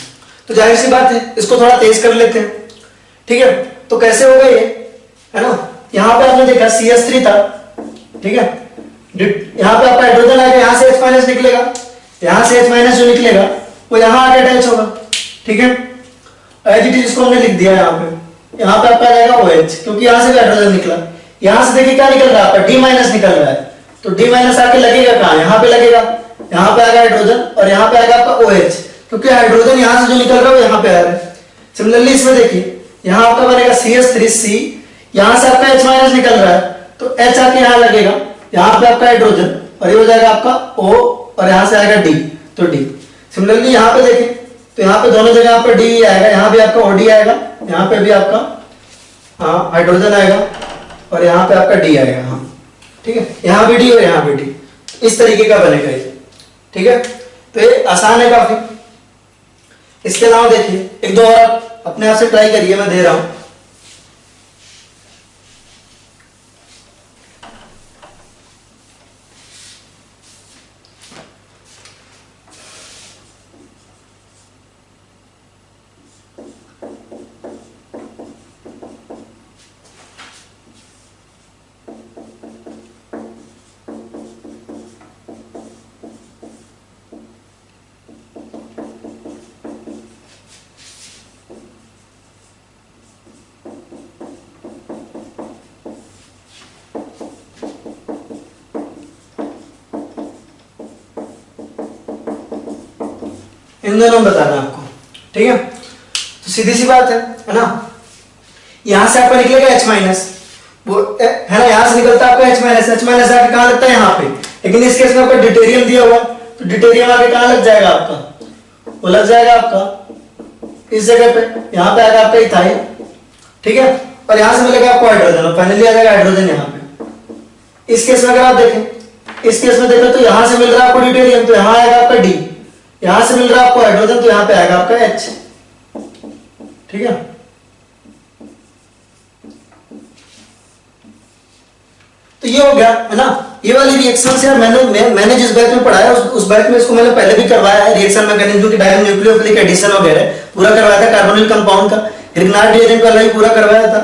तो जाहिर सी बात है इसको थोड़ा तेज कर लेते हैं, ठीक है। तो कैसे होगा ये, है ना, यहां पे आपने देखा CH3 था, ठीक है, यहां पे आपका हाइड्रोजन आएगा, यहां से H- निकलेगा, यहां से H- जो निकलेगा वो यहां आके अटैच होगा, ठीक है। एज इट इज इसको हमने लिख दिया यहां पे आपका आ जाएगा OH, क्योंकि यहां से भी हाइड्रोजन निकला, यहां से देखिए क्या निकल रहा है आपका D- निकल रहा है, तो D- आके लगेगा कहां, यहां पे लगेगा, यहां पे आएगा हाइड्रोजन, और यहां पे आएगा आपका OH, क्योंकि हाइड्रोजन यहां से जो निकल रहा है वो यहां पे आ रहा है। सिमिलरली इसमें देखिए, यहां आपका बनेगा CH3C, यहां से आपका H- निकल रहा है, तो H आके यहां लगेगा, यहां पे आपका हाइड्रोजन, और ये हो जाएगा आपका O, और यहां से आएगा D, तो D। सिमिलरली यहां पे देखिए, तो यहां पे दोनों जगह आपका D आएगा, यहां भी आपका OD आएगा, यहां पे भी आपका हाइड्रोजन आएगा, और यहां पे आपका D आएगा, हाँ ठीक है, यहां भी D और यहां भी D, इस तरीके का बनेगा ये, ठीक है। तो ये आसान है काफी। इसके अलावा देखिए एक दो और अपने आप से ट्राई करिए, मैं दे रहा हूं। इन दोनों में बताना आपको, ठीक है। तो सीधी सी बात है ना, यहां से आपका निकलेगा H माइनस, वो है ना, यहां से निकलता है आपका H माइनस, H माइनस आके कहां लगता है, यहाँ पे। लेकिन इस केस में आपका ड्यूटेरियम दिया हुआ, तो ड्यूटेरियम आके कहां लग जाएगा आपका, वो लग जाएगा आपका इस जगह पे, यहाँ पे आएगा आपका इथाइल, ठीक है। और यहां से मिलेगा आपको हाइड्रोजन, फाइनली आ जाएगा हाइड्रोजन यहाँ पे। इस केस में अगर आप देखें, इस केस में देखें तो यहां से मिल रहा है आपको ड्यूटेरियम, तो यहां आएगा आपका D, यहां से मिल रहा है आपको हाइड्रोजन, तो यहां पे आएगा आपका H, ठीक है। तो ये हो गया है ना, ये वाली रिएक्शन से मैंने जिस बैच में पढ़ाया उस बैच में इसको मैंने पहले भी करवाया है, रिएक्शन मैकेनिज्म की डायन न्यूक्लियोफिलिक एडिशन वगैरह पूरा करवाया था, कार्बोनिल कंपाउंड का ग्रिग्नार्ड रिएजेंट वाला भी पूरा करवाया था,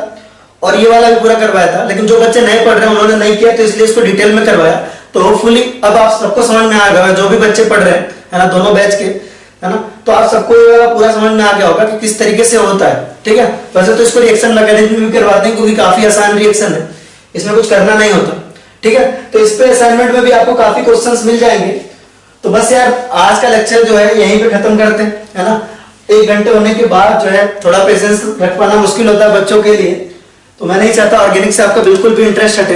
और ये वाला भी पूरा करवाया था। लेकिन जो बच्चे नहीं पढ़ रहे हैं उन्होंने नहीं किया, तो इसलिए इसको डिटेल में करवाया। तो होपफुली अब आप सबको समझ में आ गया, जो भी बच्चे पढ़ रहे हैं है ना, दोनों बैच के, है ना, तो आप सबको ये पूरा समझ में आ गया होगा कि किस तरीके से होता है, ठीक है। वैसे तो इसको रिएक्शन मैकेनिज्म भी करवाते हैं, क्योंकि काफी आसान रिएक्शन है, इसमें कुछ करना नहीं होता, ठीक है। तो इस पे असाइनमेंट में भी आपको काफी क्वेश्चंस मिल जाएंगे। तो बस यार आज का लेक्चर जो है यहीं पे खत्म करते हैं, है ना। 1 घंटे होने के बाद जो है थोड़ा पेशेंस रख पाना मुश्किल होता है बच्चों के लिए, तो मैं नहीं चाहता ऑर्गेनिक से आपका बिल्कुल भी इंटरेस्ट हटे।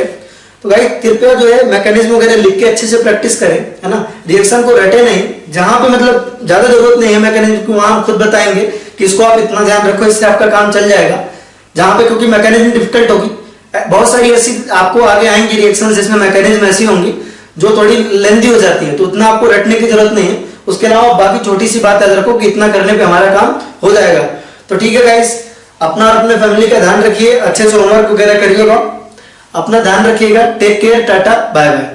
तो गाइस कृपया जो है मैकेनिज्म वगैरह लिख के अच्छे से प्रैक्टिस करें, है ना। रिएक्शन को रटे नहीं, जहां पे मतलब ज्यादा जरूरत नहीं है मैकेनिज्म की वहां हम खुद बताएंगे कि इसको आप इतना ध्यान रखो, इससे आपका काम चल जाएगा। जहां पे क्योंकि मैकेनिज्म डिफिकल्ट होगी, बहुत सारी ऐसी आपको आगे आएंगी रिएक्शन जिसमें मैकेनिज्म ऐसी होंगी जो थोड़ी लेंथी हो जाती है, तो उतना आपको रटने की जरूरत नहीं है। उसके अलावा बाकी छोटी सी बात याद रखो कि इतना करने पे हमारा काम हो जाएगा। तो ठीक है गाइस, अपना और अपने फैमिली का ध्यान रखिए, अच्छे से होमवर्क वगैरह करिएगा, अपना ध्यान रखिएगा। Take care, tata bye bye.